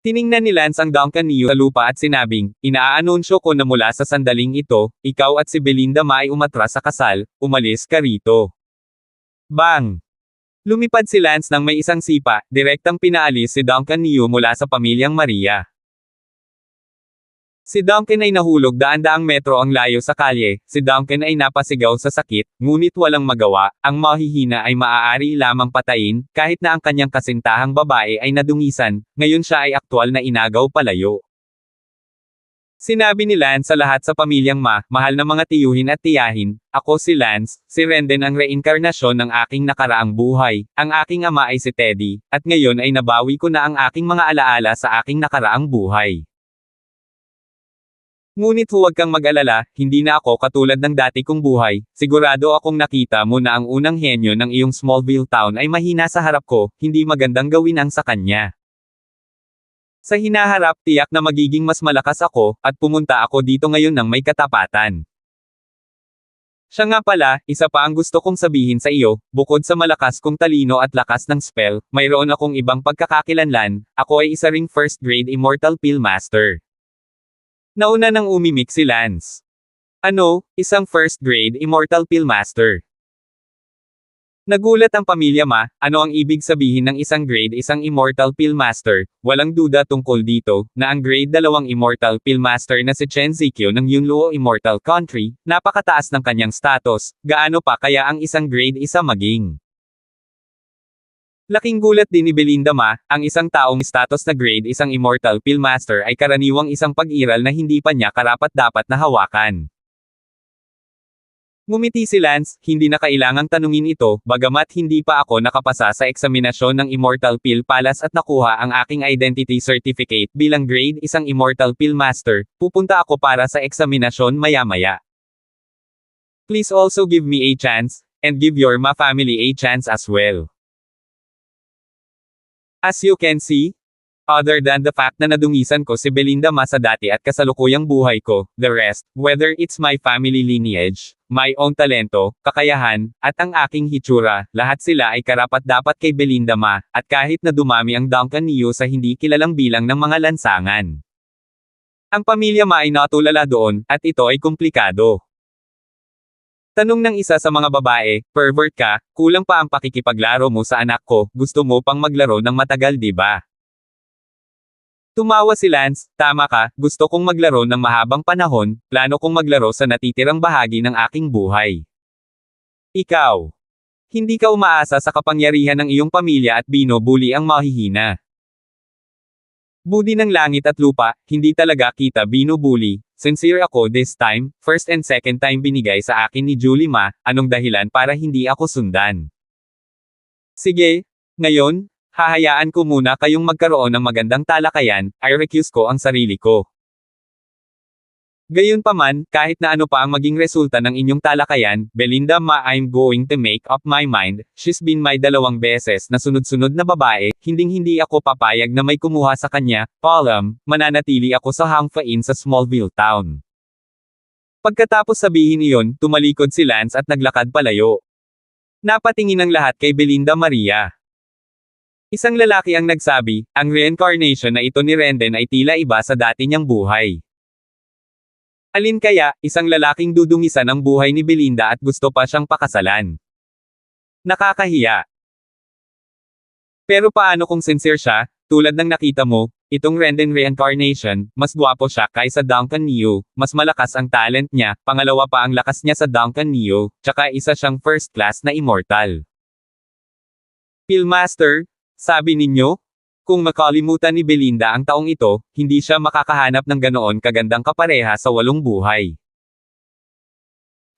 Tiningnan ni Lance ang Duncan Neo sa lupa at sinabing, "Inaanunsyo ko na mula sa sandaling ito, ikaw at si Belinda Ma ay umatras sa kasal, umalis ka rito." Bang! Lumipad si Lance nang may isang sipa, direktang pinaalis si Duncan Neo mula sa pamilyang Maria. Si Duncan ay nahulog daan-daang metro ang layo sa kalye, si Duncan ay napasigaw sa sakit, ngunit walang magawa, ang mahihina ay maaari lamang patayin, kahit na ang kanyang kasintahang babae ay nadungisan, ngayon siya ay aktwal na inagaw palayo. Sinabi ni Lance sa lahat sa pamilyang Ma, "Mahal na mga tiyuhin at tiyahin, ako si Lance, si Renden ang reinkarnasyon ng aking nakaraang buhay, ang aking ama ay si Teddy, at ngayon ay nabawi ko na ang aking mga alaala sa aking nakaraang buhay. Ngunit huwag kang mag-alala, hindi na ako katulad ng dati kong buhay, sigurado akong nakita mo na ang unang henyo ng iyong Smallville town ay mahina sa harap ko, hindi magandang gawin ang sa kanya. Sa hinaharap, tiyak na magiging mas malakas ako, at pumunta ako dito ngayon ng may katapatan. Siya nga pala, isa pa ang gusto kong sabihin sa iyo, bukod sa malakas kong talino at lakas ng spell, mayroon akong ibang pagkakakilanlan, ako ay isa ring first grade immortal pill master. Nauna nang umimik si Lance. Ano, isang first grade immortal pill master? Nagulat ang pamilya Ma, ano ang ibig sabihin ng isang grade isang immortal pill master? Walang duda tungkol dito, na ang grade 2 immortal pill master na si Chen Zikyo ng Yunluo Immortal Country, napakataas ng kanyang status, gaano pa kaya ang isang grade 1 maging? Laking gulat din ni Belinda Ma, ang isang taong status na grade 1 immortal pill master ay karaniwang isang pag-iral na hindi pa niya karapat-dapat na hawakan. Ngumiti si Lance, hindi na kailangang tanungin ito, bagamat hindi pa ako nakapasa sa eksaminasyon ng Immortal Pill Palace at nakuha ang aking identity certificate bilang grade 1 Immortal Pill Master, pupunta ako para sa eksaminasyon maya-maya. Please also give me a chance, and give your Ma family a chance as well. As you can see, other than the fact na nadungisan ko si Belinda Ma sa dati at kasalukuyang buhay ko, the rest, whether it's my family lineage, my own talento, kakayahan, at ang aking hitsura, lahat sila ay karapat-dapat kay Belinda Ma, at kahit na dumami ang Duncan Neo sa hindi kilalang bilang ng mga lansangan. Ang pamilya Ma ay natulala doon, at ito ay komplikado. Tanong ng isa sa mga babae, "Pervert ka, kulang pa ang pakikipaglaro mo sa anak ko, gusto mo pang maglaro ng matagal di ba?" Tumawa si Lance, tama ka, gusto kong maglaro ng mahabang panahon, plano kong maglaro sa natitirang bahagi ng aking buhay. Ikaw. Hindi ka umaasa sa kapangyarihan ng iyong pamilya at binubuli ang mahihina. Budi ng langit at lupa, hindi talaga kita binubuli. Sincere ako this time, first and second time binigay sa akin ni Julie Ma, anong dahilan para hindi ako sundan? Sige, ngayon, hahayaan ko muna kayong magkaroon ng magandang talakayan, I recuse ko ang sarili ko. Gayunpaman, kahit na ano pa ang maging resulta ng inyong talakayan, Belinda Ma, I'm going to make up my mind, she's been my 2 beses na sunod-sunod na babae, hinding-hindi ako papayag na may kumuha sa kanya, Palam, mananatili ako sa Hang Fain sa Smallville Town. Pagkatapos sabihin iyon, tumalikod si Lance at naglakad palayo. Napatingin ang lahat kay Belinda Maria. Isang lalaki ang nagsabi, ang reincarnation na ito ni Renden ay tila iba sa dati niyang buhay. Alin kaya, isang lalaking dudungisan ang buhay ni Belinda at gusto pa siyang pakasalan. Nakakahiya. Pero paano kung sincere siya, tulad ng nakita mo, itong Renden reincarnation, mas gwapo siya kaysa Duncan Neo, mas malakas ang talent niya, pangalawa pa ang lakas niya sa Duncan Neo, tsaka isa siyang first class na immortal. Philmaster, sabi ninyo? Kung makalimutan ni Belinda ang taong ito, hindi siya makakahanap ng ganoon kagandang kapareha sa 8 buhay.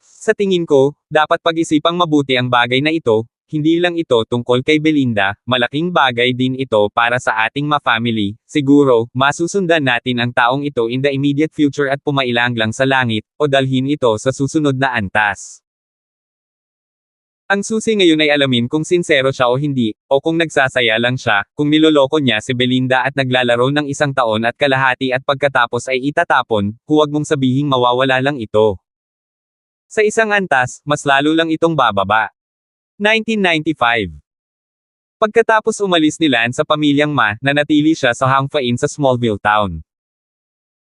Sa tingin ko, dapat pag-isipang mabuti ang bagay na ito, hindi lang ito tungkol kay Belinda, malaking bagay din ito para sa ating ma-family, siguro, masusundan natin ang taong ito in the immediate future at pumailang lang sa langit, o dalhin ito sa susunod na antas. Ang susi ngayon ay alamin kung sincero siya o hindi, o kung nagsasaya lang siya, kung niloloko niya si Belinda at naglalaro ng 1 taon at kalahati at pagkatapos ay itatapon, huwag mong sabihing mawawala lang ito. Sa isang antas, mas lalo lang itong bababa. 1995. Pagkatapos umalis ni Lance sa pamilyang Ma, nanatili siya sa Hang Fain sa Smallville Town.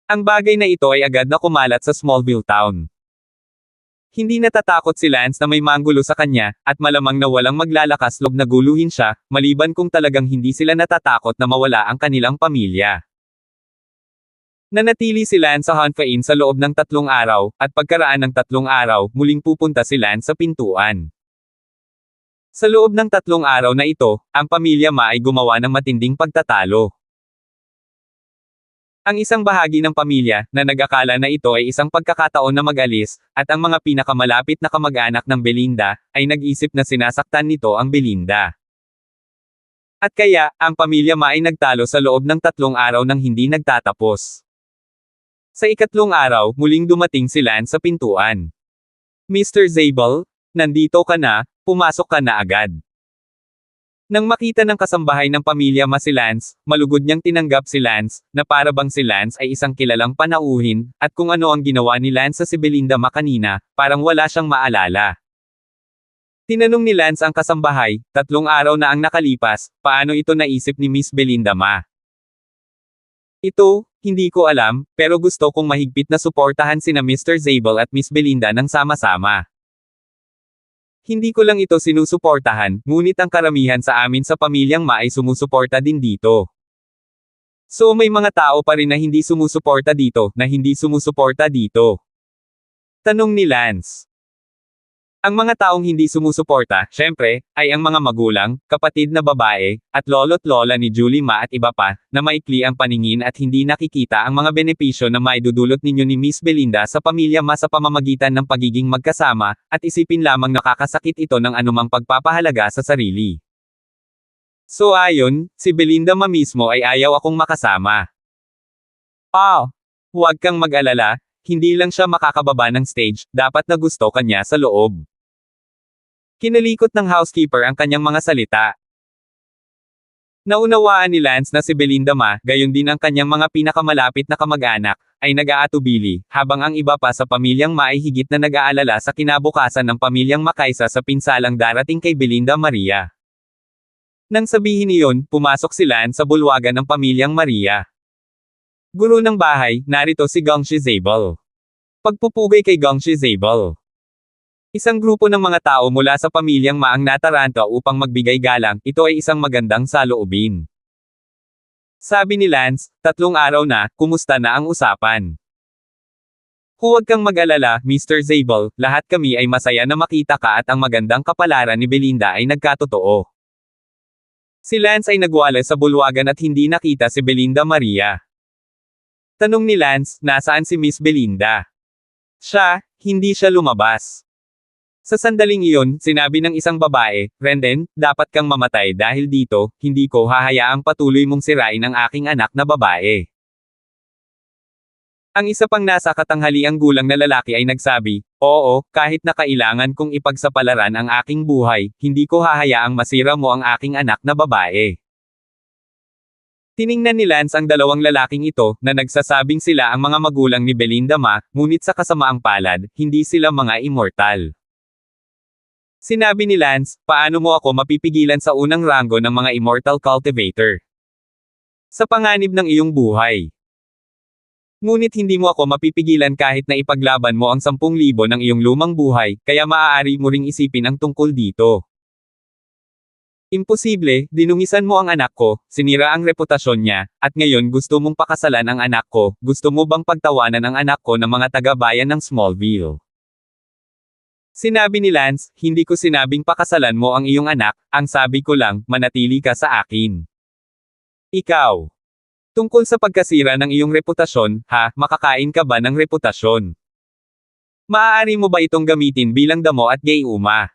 Ang bagay na ito ay agad na kumalat sa Smallville Town. Hindi natatakot si Lance na may manggulo sa kanya, at malamang na walang maglalakas loob na guluhin siya, maliban kung talagang hindi sila natatakot na mawala ang kanilang pamilya. Nanatili si Lance sa Hang Fain sa loob ng 3 araw, at pagkaraan ng 3 araw, muling pupunta si Lance sa pintuan. Sa loob ng 3 araw na ito, ang pamilya Ma ay gumawa ng matinding pagtatalo. Ang isang bahagi ng pamilya, na nag-akala na ito ay isang pagkakataon na mag-alis, at ang mga pinakamalapit na kamag-anak ng Belinda, ay nag-isip na sinasaktan nito ang Belinda. At kaya, ang pamilya Ma ay nagtalo sa loob ng 3 araw nang hindi nagtatapos. Sa ikatlong araw, muling dumating si Lance sa pintuan. Mr. Zabel, nandito ka na, pumasok ka na agad. Nang makita ng kasambahay ng pamilya Ma si Lance, malugod niyang tinanggap si Lance, na para bang si Lance ay isang kilalang panauhin, at kung ano ang ginawa ni Lance sa si Belinda Ma kanina, parang wala siyang maalala. Tinanong ni Lance ang kasambahay, 3 araw na ang nakalipas, paano ito naisip ni Miss Belinda Ma? Ito, hindi ko alam, pero gusto kong mahigpit na suportahan sina Mr. Zabel at Miss Belinda ng sama-sama. Hindi ko lang ito sinusuportahan, ngunit ang karamihan sa amin sa pamilyang Ma ay sumusuporta din dito. So may mga tao pa rin na hindi sumusuporta dito, na hindi sumusuporta dito. Tanong ni Lance. Ang mga taong hindi sumusuporta, syempre, ay ang mga magulang, kapatid na babae, at lolo't lola ni Julie Ma at iba pa, na maikli ang paningin at hindi nakikita ang mga benepisyo na maidudulot ninyo ni Miss Belinda sa pamilya Ma sa pamamagitan ng pagiging magkasama, at isipin lamang nakakasakit ito ng anumang pagpapahalaga sa sarili. So ayon, si Belinda Ma mismo ay ayaw akong makasama. Huwag kang mag-alala, hindi lang siya makakababa ng stage, dapat na gusto kanya sa loob. Kinalikot ng housekeeper ang kanyang mga salita. Naunawaan ni Lance na si Belinda Ma, gayon din ang kanyang mga pinakamalapit na kamag-anak, ay nag-aatubili, habang ang iba pa sa pamilyang Ma ay higit na nag-aalala sa kinabukasan ng pamilyang Ma kaysa sa pinsalang darating kay Belinda Maria. Nang sabihin iyon, pumasok si Lance sa bulwagan ng pamilyang Maria. Guro ng bahay, narito si Gongshi Zabel. Pagpupugay kay Gongshi Zabel. Isang grupo ng mga tao mula sa pamilyang Ma ang nataranta upang magbigay galang, ito ay isang magandang saloobin. Sabi ni Lance, 3 araw na, kumusta na ang usapan? Huwag kang mag-alala, Mr. Zabel, lahat kami ay masaya na makita ka at ang magandang kapalaran ni Belinda ay nagkatotoo. Si Lance ay nagwala sa bulwagan at hindi nakita si Belinda Maria. Tanong ni Lance, nasaan si Miss Belinda? Hindi siya lumabas. Sa sandaling iyon, sinabi ng isang babae, Renden, dapat kang mamatay dahil dito, hindi ko hahayaang patuloy mong sirain ang aking anak na babae. Ang isa pang nasa katanghaliang gulang na lalaki ay nagsabi, oo, kahit na kailangan kong ipagsapalaran ang aking buhay, hindi ko hahayaang masira mo ang aking anak na babae. Tiningnan ni Lance ang dalawang lalaking ito, na nagsasabing sila ang mga magulang ni Belinda ngunit sa kasamaang palad, hindi sila mga immortal. Sinabi ni Lance, paano mo ako mapipigilan sa unang ranggo ng mga immortal cultivator? Sa panganib ng iyong buhay. Ngunit hindi mo ako mapipigilan kahit na ipaglaban mo ang 10,000 ng iyong lumang buhay, kaya maaari mo ring isipin ang tungkol dito. Imposible, dinungisan mo ang anak ko, sinira ang reputasyon niya, at ngayon gusto mong pakasalan ang anak ko, gusto mo bang pagtawanan ang anak ko ng mga taga-bayan ng Smallville? Sinabi ni Lance, hindi ko sinabing pakasalan mo ang iyong anak, ang sabi ko lang, manatili ka sa akin. Ikaw. Tungkol sa pagkasira ng iyong reputasyon, makakain ka ba ng reputasyon? Maaari mo ba itong gamitin bilang damo at gayuma?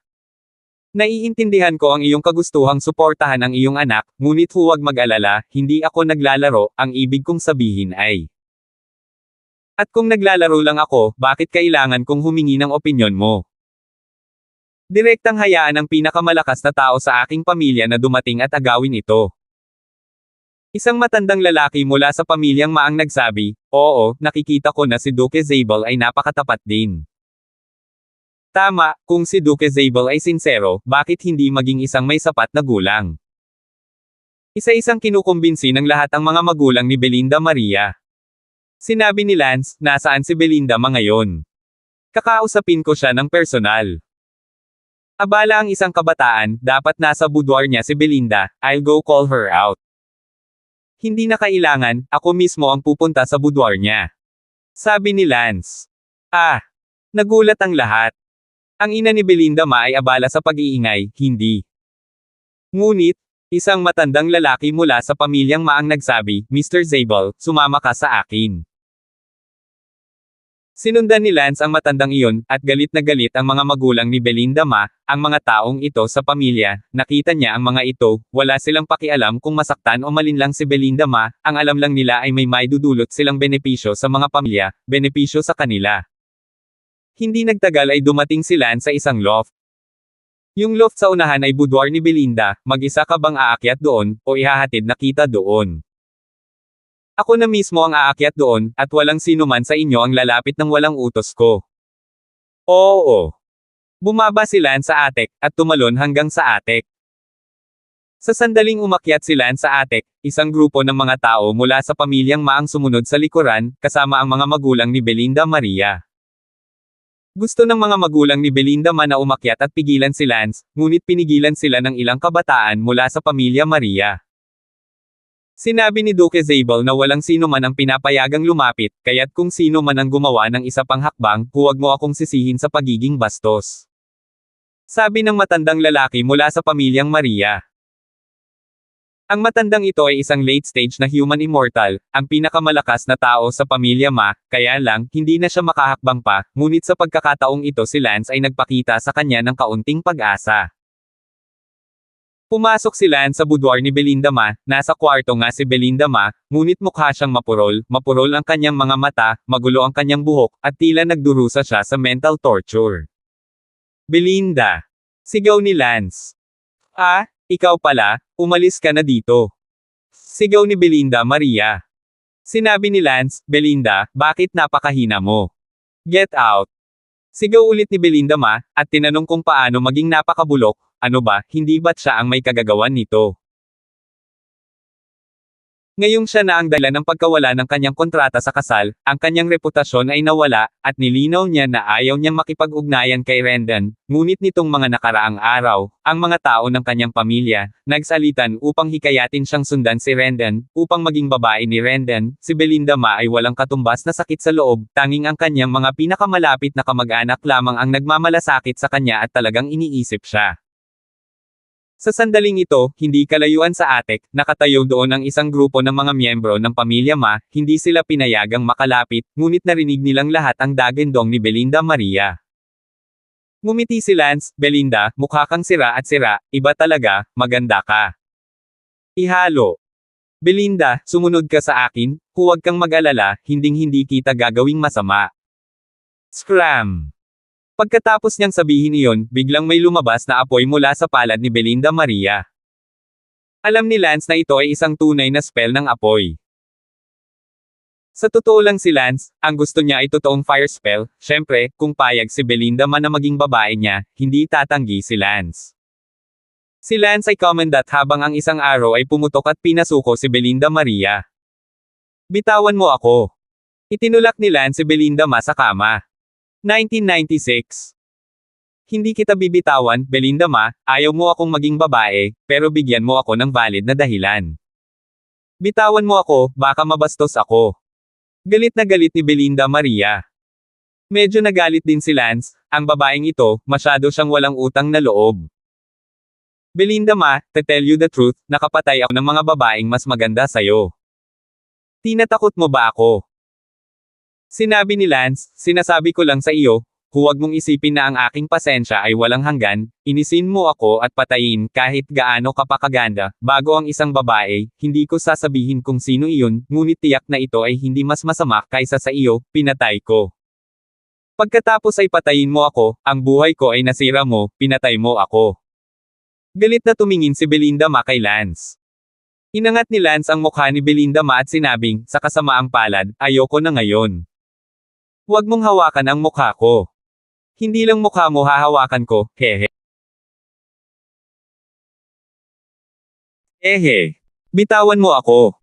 Naiintindihan ko ang iyong kagustuhang suportahan ang iyong anak, ngunit huwag mag-alala, hindi ako naglalaro, ang ibig kong sabihin ay. At kung naglalaro lang ako, bakit kailangan kong humingi ng opinyon mo? Direktang hayaan ang pinakamalakas na tao sa aking pamilya na dumating at agawin ito. Isang matandang lalaki mula sa pamilyang Maang nagsabi, oo, nakikita ko na si Duke Zabel ay napakatapat din. Tama, kung si Duke Zabel ay sinsero, bakit hindi maging isang may sapat na gulang? Isa-isang kinukumbinsi ng lahat ang mga magulang ni Belinda Maria. Sinabi ni Lance, nasaan si Belinda ngayon? Kakausapin ko siya ng personal. Abala ang isang kabataan, dapat nasa boudoir niya si Belinda, I'll go call her out. Hindi na kailangan, ako mismo ang pupunta sa boudoir niya. Sabi ni Lance. Nagulat ang lahat. Ang ina ni Belinda ay abala sa pag-iingay, hindi. Ngunit, isang matandang lalaki mula sa pamilyang Maang nagsabi, Mr. Zabel, sumama ka sa akin. Sinundan ni Lance ang matandang iyon, at galit na galit ang mga magulang ni Belinda ang mga taong ito sa pamilya, nakita niya ang mga ito, wala silang pakialam kung masaktan o malinlang si Belinda ang alam lang nila ay may maidudulot silang benepisyo sa mga pamilya, benepisyo sa kanila. Hindi nagtagal ay dumating si Lance sa isang loft. Yung loft sa unahan ay boudoir ni Belinda, mag-isa ka bang aakyat doon, o ihahatid na kita doon? Ako na mismo ang aakyat doon, at walang sino man sa inyo ang lalapit ng walang utos ko. Oo. Bumaba si Lance sa atek, at tumalon hanggang sa atek. Sa sandaling umakyat si Lance sa atek, isang grupo ng mga tao mula sa pamilyang Maang sumunod sa likuran, kasama ang mga magulang ni Belinda Maria. Gusto ng mga magulang ni Belinda na umakyat at pigilan si Lance, ngunit pinigilan sila ng ilang kabataan mula sa pamilya Maria. Sinabi ni Duke Zabel na walang sino man ang pinapayagang lumapit, kaya't kung sino man ang gumawa ng isa pang hakbang, huwag mo akong sisihin sa pagiging bastos. Sabi ng matandang lalaki mula sa pamilyang Maria. Ang matandang ito ay isang late-stage na human immortal, ang pinakamalakas na tao sa pamilya kaya lang, hindi na siya makahakbang pa, ngunit sa pagkakataong ito si Lance ay nagpakita sa kanya ng kaunting pag-asa. Pumasok si Lance sa boudoir ni Belinda nasa kwarto nga si Belinda ngunit mukha siyang mapurol ang kanyang mga mata, magulo ang kanyang buhok, at tila nagdurusa siya sa mental torture. Belinda! Sigaw ni Lance. Ikaw pala, umalis ka na dito. Sigaw ni Belinda Maria. Sinabi ni Lance, Belinda, bakit napakahina mo? Get out! Sigaw ulit ni Belinda at tinanong kung paano maging napakabulok, ano ba, hindi ba't siya ang may kagagawan nito? Ngayong siya na ang dala ng pagkawala ng kanyang kontrata sa kasal, ang kanyang reputasyon ay nawala, at nilinaw niya na ayaw niyang makipag-ugnayan kay Rendon, ngunit nitong mga nakaraang araw, ang mga tao ng kanyang pamilya, nagsalitan upang hikayatin siyang sundan si Rendon, upang maging babae ni Rendon. Si Belinda Ma ay walang katumbas na sakit sa loob, tanging ang kanyang mga pinakamalapit na kamag-anak lamang ang nagmamalasakit sa kanya at talagang iniisip siya. Sa sandaling ito, hindi kalayuan sa attic, nakatayo doon ang isang grupo ng mga miyembro ng pamilya Ma, hindi sila pinayagang makalapit, ngunit narinig nilang lahat ang dagandong ni Belinda Maria. Ngumiti si Lance. Belinda, mukha kang sira at sira, iba talaga, maganda ka. Ihalo. Belinda, sumunod ka sa akin, huwag kang mag-alala, hinding-hindi kita gagawing masama. Scram! Pagkatapos niyang sabihin iyon, biglang may lumabas na apoy mula sa palad ni Belinda Maria. Alam ni Lance na ito ay isang tunay na spell ng apoy. Sa totoo lang si Lance, ang gusto niya ay totoong fire spell. Syempre, kung payag si Belinda man na maging babae niya, hindi tatanggi si Lance. Si Lance ay commandant habang ang isang araw ay pumutok at pinasuko si Belinda Maria. Bitawan mo ako. Itinulak ni Lance si Belinda Ma sa kama. 1996. Hindi kita bibitawan, Belinda Ma, ayaw mo akong maging babae, pero bigyan mo ako ng valid na dahilan. Bitawan mo ako, baka mabastos ako. Galit na galit ni Belinda Maria. Medyo nagalit din si Lance, ang babaeng ito, masyado siyang walang utang na loob. Belinda Ma, to tell you the truth, nakapatay ako ng mga babaeng mas maganda sa'yo. Tinatakot mo ba ako? Sinabi ni Lance, sinasabi ko lang sa iyo, huwag mong isipin na ang aking pasensya ay walang hanggan, inisin mo ako at patayin kahit gaano ka pa kaganda, bago ang isang babae, hindi ko sasabihin kung sino iyon, ngunit tiyak na ito ay hindi mas masama kaysa sa iyo, pinatay ko. Pagkatapos ay patayin mo ako, ang buhay ko ay nasira mo, pinatay mo ako. Galit na tumingin si Belinda Ma kay Lance. Inangat ni Lance ang mukha ni Belinda Ma at sinabing, sa kasamaang palad, ayoko na ngayon. Huwag mong hawakan ang mukha ko. Hindi lang mukha mo hahawakan ko, hehe. Ehe. Bitawan mo ako.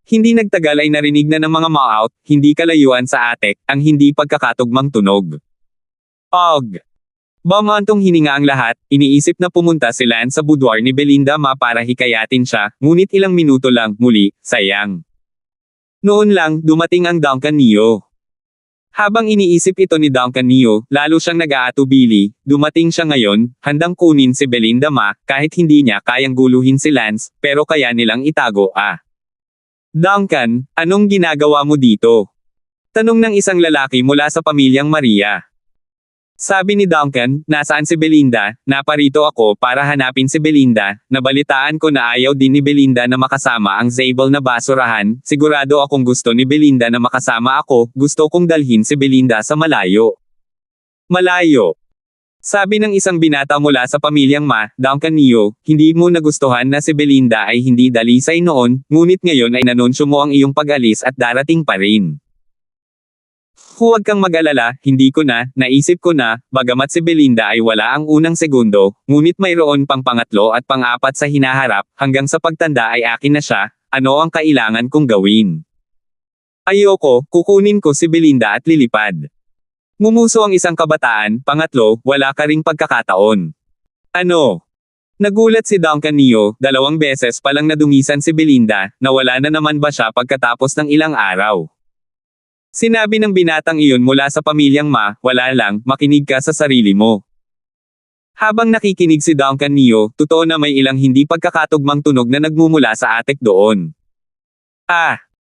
Hindi nagtagal ay narinig na ng mga ma-out, hindi kalayuan sa attic, ang hindi pagkakatugmang tunog. Og. Bumantong hininga ang lahat, iniisip na pumunta si Lance sa boudoir ni Belinda Ma para hikayatin siya, ngunit ilang minuto lang, muli, sayang. Noon lang, dumating ang Duncan Neo. Habang iniisip ito ni Duncan Neo, lalo siyang nag-aatubili, dumating siya ngayon, handang kunin si Belinda Ma, kahit hindi niya kayang guluhin si Lance, pero kaya nilang itago Duncan, anong ginagawa mo dito? Tanong ng isang lalaki mula sa pamilyang Maria. Sabi ni Duncan, nasaan si Belinda? Naparito ako para hanapin si Belinda, nabalitaan ko na ayaw din ni Belinda na makasama ang Zabel na basurahan, sigurado akong gusto ni Belinda na makasama ako, gusto kong dalhin si Belinda sa malayo. Malayo. Sabi ng isang binata mula sa pamilyang Ma, Duncan Neo, hindi mo nagustuhan na si Belinda ay hindi dalisay noon, ngunit ngayon ay nanunsyo mo ang iyong pag-alis at darating pa rin. Huwag kang mag-alala, hindi ko na, naisip ko na, bagamat si Belinda ay wala ang unang segundo, ngunit mayroon pang pangatlo at pang-apat sa hinaharap, hanggang sa pagtanda ay akin na siya, ano ang kailangan kong gawin? Ayoko, kukunin ko si Belinda at lilipad. Ngumuso ang isang kabataan, pangatlo, wala ka ring pagkakataon. Ano? Nagulat si Duncan Neo, 2 beses palang nadungisan si Belinda, nawala na naman ba siya pagkatapos ng ilang araw? Sinabi ng binatang iyon mula sa pamilyang Ma, wala lang, makinig ka sa sarili mo. Habang nakikinig si Duncan Neo, totoo na may ilang hindi pagkakatugmang tunog na nagmumula sa attic doon.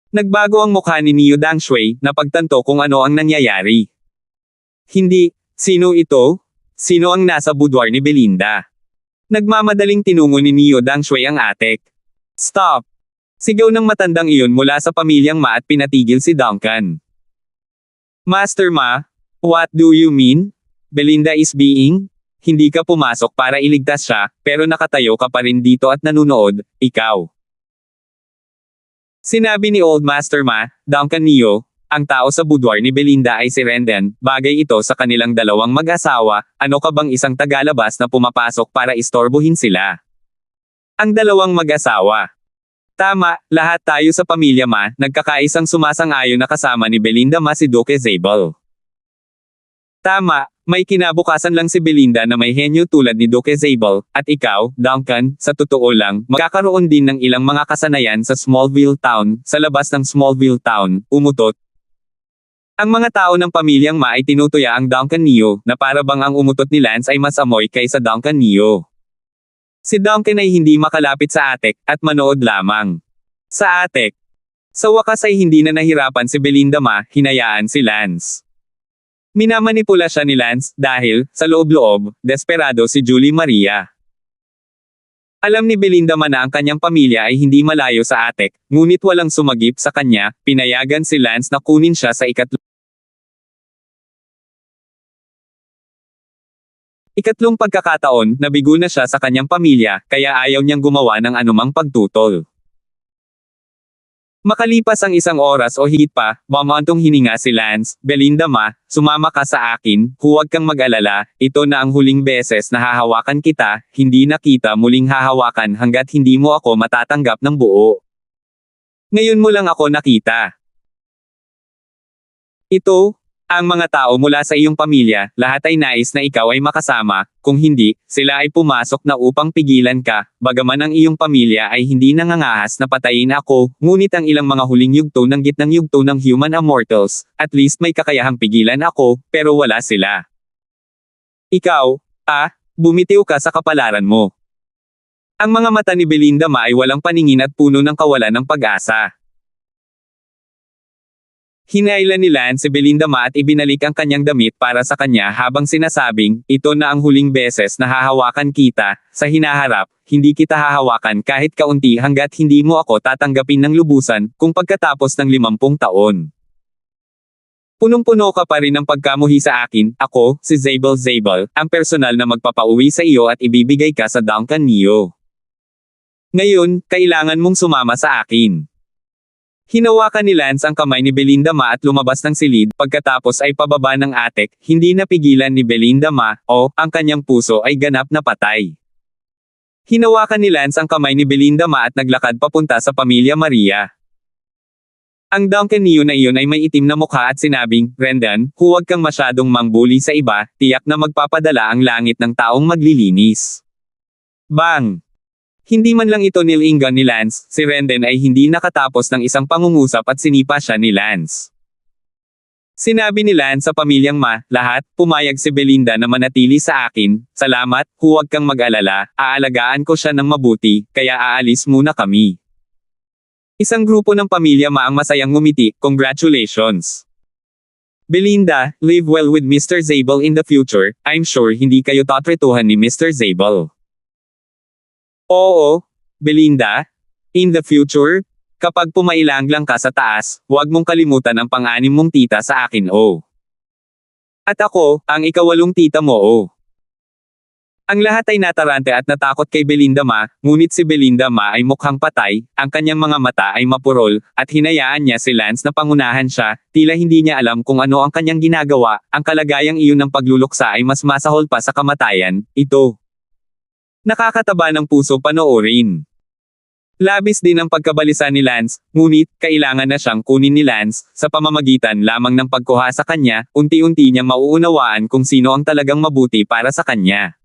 Nagbago ang mukha ni Neo Dangshui, napagtanto kung ano ang nangyayari. Hindi, sino ito? Sino ang nasa boudoir ni Belinda? Nagmamadaling tinungo ni Neo Dangshui ang attic. Stop! Sigaw ng matandang iyon mula sa pamilyang Ma at pinatigil si Duncan. Master Ma, what do you mean? Belinda is being? Hindi ka pumasok para iligtas siya, pero nakatayo ka pa rin dito at nanunood, ikaw. Sinabi ni Old Master Ma, Duncan Neo, ang tao sa boudoir ni Belinda ay si Rendon, bagay ito sa kanilang dalawang mag-asawa, ano ka bang isang tagalabas na pumapasok para istorbohin sila? Ang dalawang mag-asawa. Tama, lahat tayo sa pamilya Ma, nagkakaisang sumasang-ayon na kasama ni Belinda Ma si Duque Zabel. Tama, may kinabukasan lang si Belinda na may henyo tulad ni Duque Zabel, at ikaw, Duncan, sa totoo lang, magkakaroon din ng ilang mga kasanayan sa Smallville Town, sa labas ng Smallville Town, umutot. Ang mga tao ng pamilyang Ma ay tinutuya ang Duncan Neo, na para bang ang umutot ni Lance ay mas amoy kaysa Duncan Neo. Si Duncan ay hindi makalapit sa atek, at manood lamang. Sa atek. Sa wakas ay hindi na nahirapan si Belinda Ma, hinayaan si Lance. Minamanipula siya ni Lance, dahil, sa loob-loob, desperado si Julie Maria. Alam ni Belinda Ma na ang kanyang pamilya ay hindi malayo sa atek, ngunit walang sumagip sa kanya, pinayagan si Lance na kunin siya sa ikatlong pagkakataon, nabigo na siya sa kanyang pamilya, kaya ayaw niyang gumawa ng anumang pagtutol. Makalipas ang isang oras o higit pa, mamantong hininga si Lance, Belinda Ma, sumama ka sa akin, huwag kang mag-alala, ito na ang huling beses na hahawakan kita, hindi na kita muling hahawakan hanggat hindi mo ako matatanggap ng buo. Ngayon mo lang ako nakita. Ito, ang mga tao mula sa iyong pamilya, lahat ay nais na ikaw ay makasama, kung hindi, sila ay pumasok na upang pigilan ka, bagaman ang iyong pamilya ay hindi nangangahas na patayin ako, ngunit ang ilang mga huling yugto ng gitnang yugto ng Human Immortals, at least may kakayahang pigilan ako, pero wala sila. Ikaw, bumitiw ka sa kapalaran mo. Ang mga mata ni Belinda Ma ay walang paningin at puno ng kawalan ng pag-asa. Hinailan ni Lance si Belinda Ma at ibinalik ang kanyang damit para sa kanya habang sinasabing, ito na ang huling beses na hahawakan kita, sa hinaharap, hindi kita hahawakan kahit kaunti hanggat hindi mo ako tatanggapin ng lubusan, kung pagkatapos ng 50 taon. Punong-puno ka pa rin ng pagkamuhi sa akin, ako, si Zabel, ang personal na magpapauwi sa iyo at ibibigay ka sa Duncan Neo. Ngayon, kailangan mong sumama sa akin. Hinawakan ni Lance ang kamay ni Belinda Ma at lumabas ng silid, pagkatapos ay pababa ng atek, hindi napigilan ni Belinda Ma, ang kanyang puso ay ganap na patay. Hinawakan ni Lance ang kamay ni Belinda Ma at naglakad papunta sa Pamilya Maria. Ang Duncan Neo na iyon ay may itim na mukha at sinabing, Brendan, huwag kang masyadong mangbuli sa iba, tiyak na magpapadala ang langit ng taong maglilinis. Bang! Hindi man lang ito nilinggan ni Lance, si Brendan ay hindi nakatapos ng isang pangungusap at sinipa siya ni Lance. Sinabi ni Lance sa pamilyang Ma, lahat, pumayag si Belinda na manatili sa akin, salamat, huwag kang mag-alala, aalagaan ko siya ng mabuti, kaya aalis muna kami. Isang grupo ng pamilya Ma ang masayang ngumiti, congratulations. Belinda, live well with Mr. Zabel in the future, I'm sure hindi kayo tatretuhan ni Mr. Zabel. Oo, Belinda. In the future, kapag pumailanglang ka sa taas, huwag mong kalimutan ang pang-anim mong tita sa akin At ako, ang ikawalong tita mo Ang lahat ay natarante at natakot kay Belinda Ma, ngunit si Belinda Ma ay mukhang patay, ang kanyang mga mata ay mapurol, at hinayaan niya si Lance na pangunahan siya, tila hindi niya alam kung ano ang kanyang ginagawa, ang kalagayang iyon ng pagluluksa ay mas masahol pa sa kamatayan, ito. Nakakataba ng puso panoorin. Labis din ang pagkabalisa ni Lance, ngunit, kailangan na siyang kunin ni Lance, sa pamamagitan lamang ng pagkuha sa kanya, unti-unti niyang mauunawaan kung sino ang talagang mabuti para sa kanya.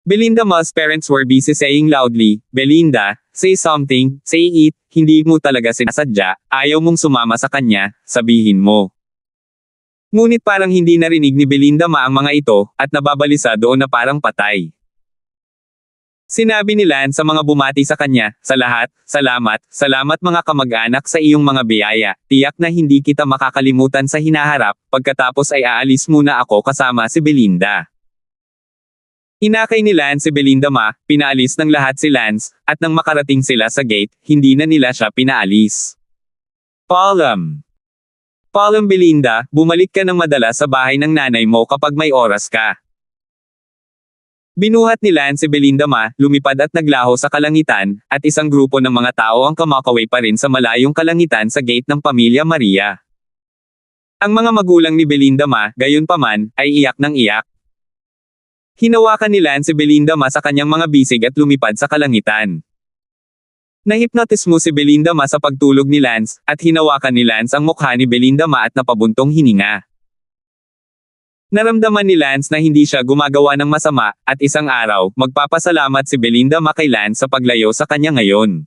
Belinda Ma's parents were busy saying loudly, Belinda, say something, say it, hindi mo talaga sinasadya, ayaw mong sumama sa kanya, sabihin mo. Ngunit parang hindi narinig ni Belinda Ma ang mga ito, at nababalisa doon na parang patay. Sinabi ni Lance sa mga bumati sa kanya, sa lahat, salamat mga kamag-anak sa iyong mga biyaya, tiyak na hindi kita makakalimutan sa hinaharap, pagkatapos ay aalis muna ako kasama si Belinda. Inakay ni Lance si Belinda Ma, pinaalis ng lahat si Lance, at nang makarating sila sa gate, hindi na nila siya pinaalis. Paalam Belinda, bumalik ka ng madalas sa bahay ng nanay mo kapag may oras ka. Binuhat ni Lance si Belinda Ma, lumipad at naglaho sa kalangitan, at isang grupo ng mga tao ang kamakaway pa rin sa malayong kalangitan sa gate ng Pamilya Maria. Ang mga magulang ni Belinda Ma, gayunpaman, ay iyak ng iyak. Hinawakan ni Lance si Belinda Ma sa kanyang mga bisig at lumipad sa kalangitan. Nahipnotis mo si Belinda Ma sa pagtulog ni Lance, at hinawakan ni Lance ang mukha ni Belinda Ma at napabuntong hininga. Naramdaman ni Lance na hindi siya gumagawa ng masama, at isang araw, magpapasalamat si Belinda Ma kay Lance sa paglayo sa kanya ngayon.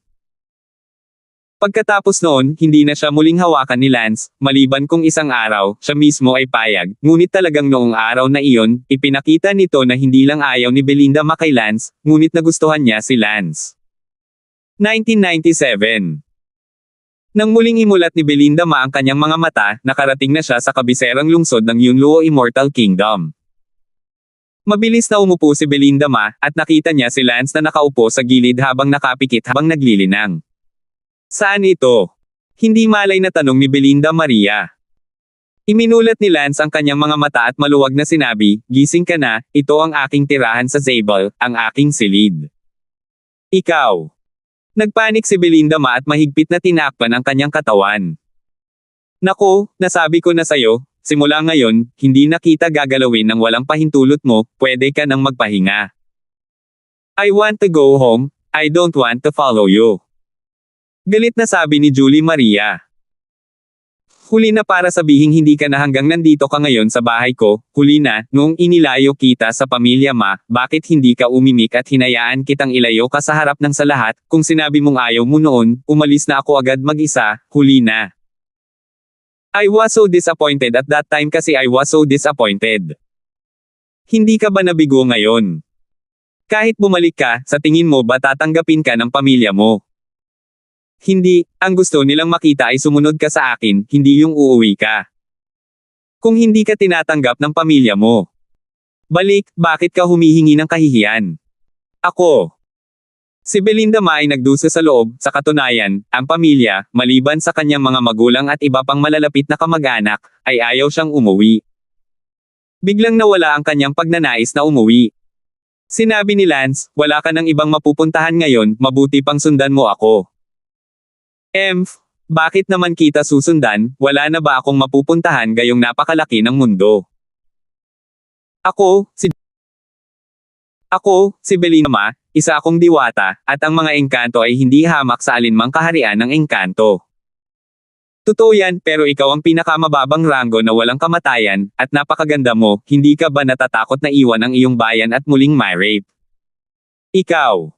Pagkatapos noon, hindi na siya muling hawakan ni Lance, maliban kung isang araw, siya mismo ay payag, ngunit talagang noong araw na iyon, ipinakita nito na hindi lang ayaw ni Belinda Ma kay Lance, ngunit nagustuhan niya si Lance. 1997. Nang muling imulat ni Belinda Ma ang kanyang mga mata, nakarating na siya sa kabiserang lungsod ng Yunluo Immortal Kingdom. Mabilis na umupo si Belinda Ma, at nakita niya si Lance na nakaupo sa gilid habang nakapikit habang naglilinang. Saan ito? Hindi malay na tanong ni Belinda Maria. Iminulat ni Lance ang kanyang mga mata at maluwag na sinabi, gising ka na, ito ang aking tirahan sa Zabel, ang aking silid. Ikaw. Nagpanik si Belinda Ma at mahigpit na tinakpan ang kanyang katawan. Naku, nasabi ko na sayo, simula ngayon, hindi na kita gagalawin ng walang pahintulot mo, pwede ka nang magpahinga. I want to go home, I don't want to follow you. Galit na sabi ni Julie Maria. Huli na para sabihing hindi ka na hanggang nandito ka ngayon sa bahay ko, huli na, noong inilayo kita sa pamilya Ma, bakit hindi ka umimik at hinayaan kitang ilayo ka sa harap ng sa lahat, kung sinabi mong ayaw mo noon, umalis na ako agad mag-isa, huli na. I was so disappointed at that time kasi I was so disappointed. Hindi ka ba nabigo ngayon? Kahit bumalik ka, sa tingin mo ba tatanggapin ka ng pamilya mo? Hindi, ang gusto nilang makita ay sumunod ka sa akin, hindi yung uuwi ka. Kung hindi ka tinatanggap ng pamilya mo. Balik, bakit ka humihingi ng kahihiyan? Ako. Si Belinda Ma ay nagdusa sa loob, sa katunayan, ang pamilya, maliban sa kanyang mga magulang at iba pang malalapit na kamag-anak, ay ayaw siyang umuwi. Biglang nawala ang kanyang pagnanais na umuwi. Sinabi ni Lance, wala ka ng ibang mapupuntahan ngayon, mabuti pang sundan mo ako. Bakit naman kita susundan, wala na ba akong mapupuntahan gayong napakalaki ng mundo? Ako, si Belinda Ma, isa akong diwata, at ang mga engkanto ay hindi hamak sa alinmang kaharian ng engkanto. Totoo yan, pero ikaw ang pinakamababang ranggo na walang kamatayan, at napakaganda mo, hindi ka ba natatakot na iwan ang iyong bayan at muling ma-rape? Ikaw.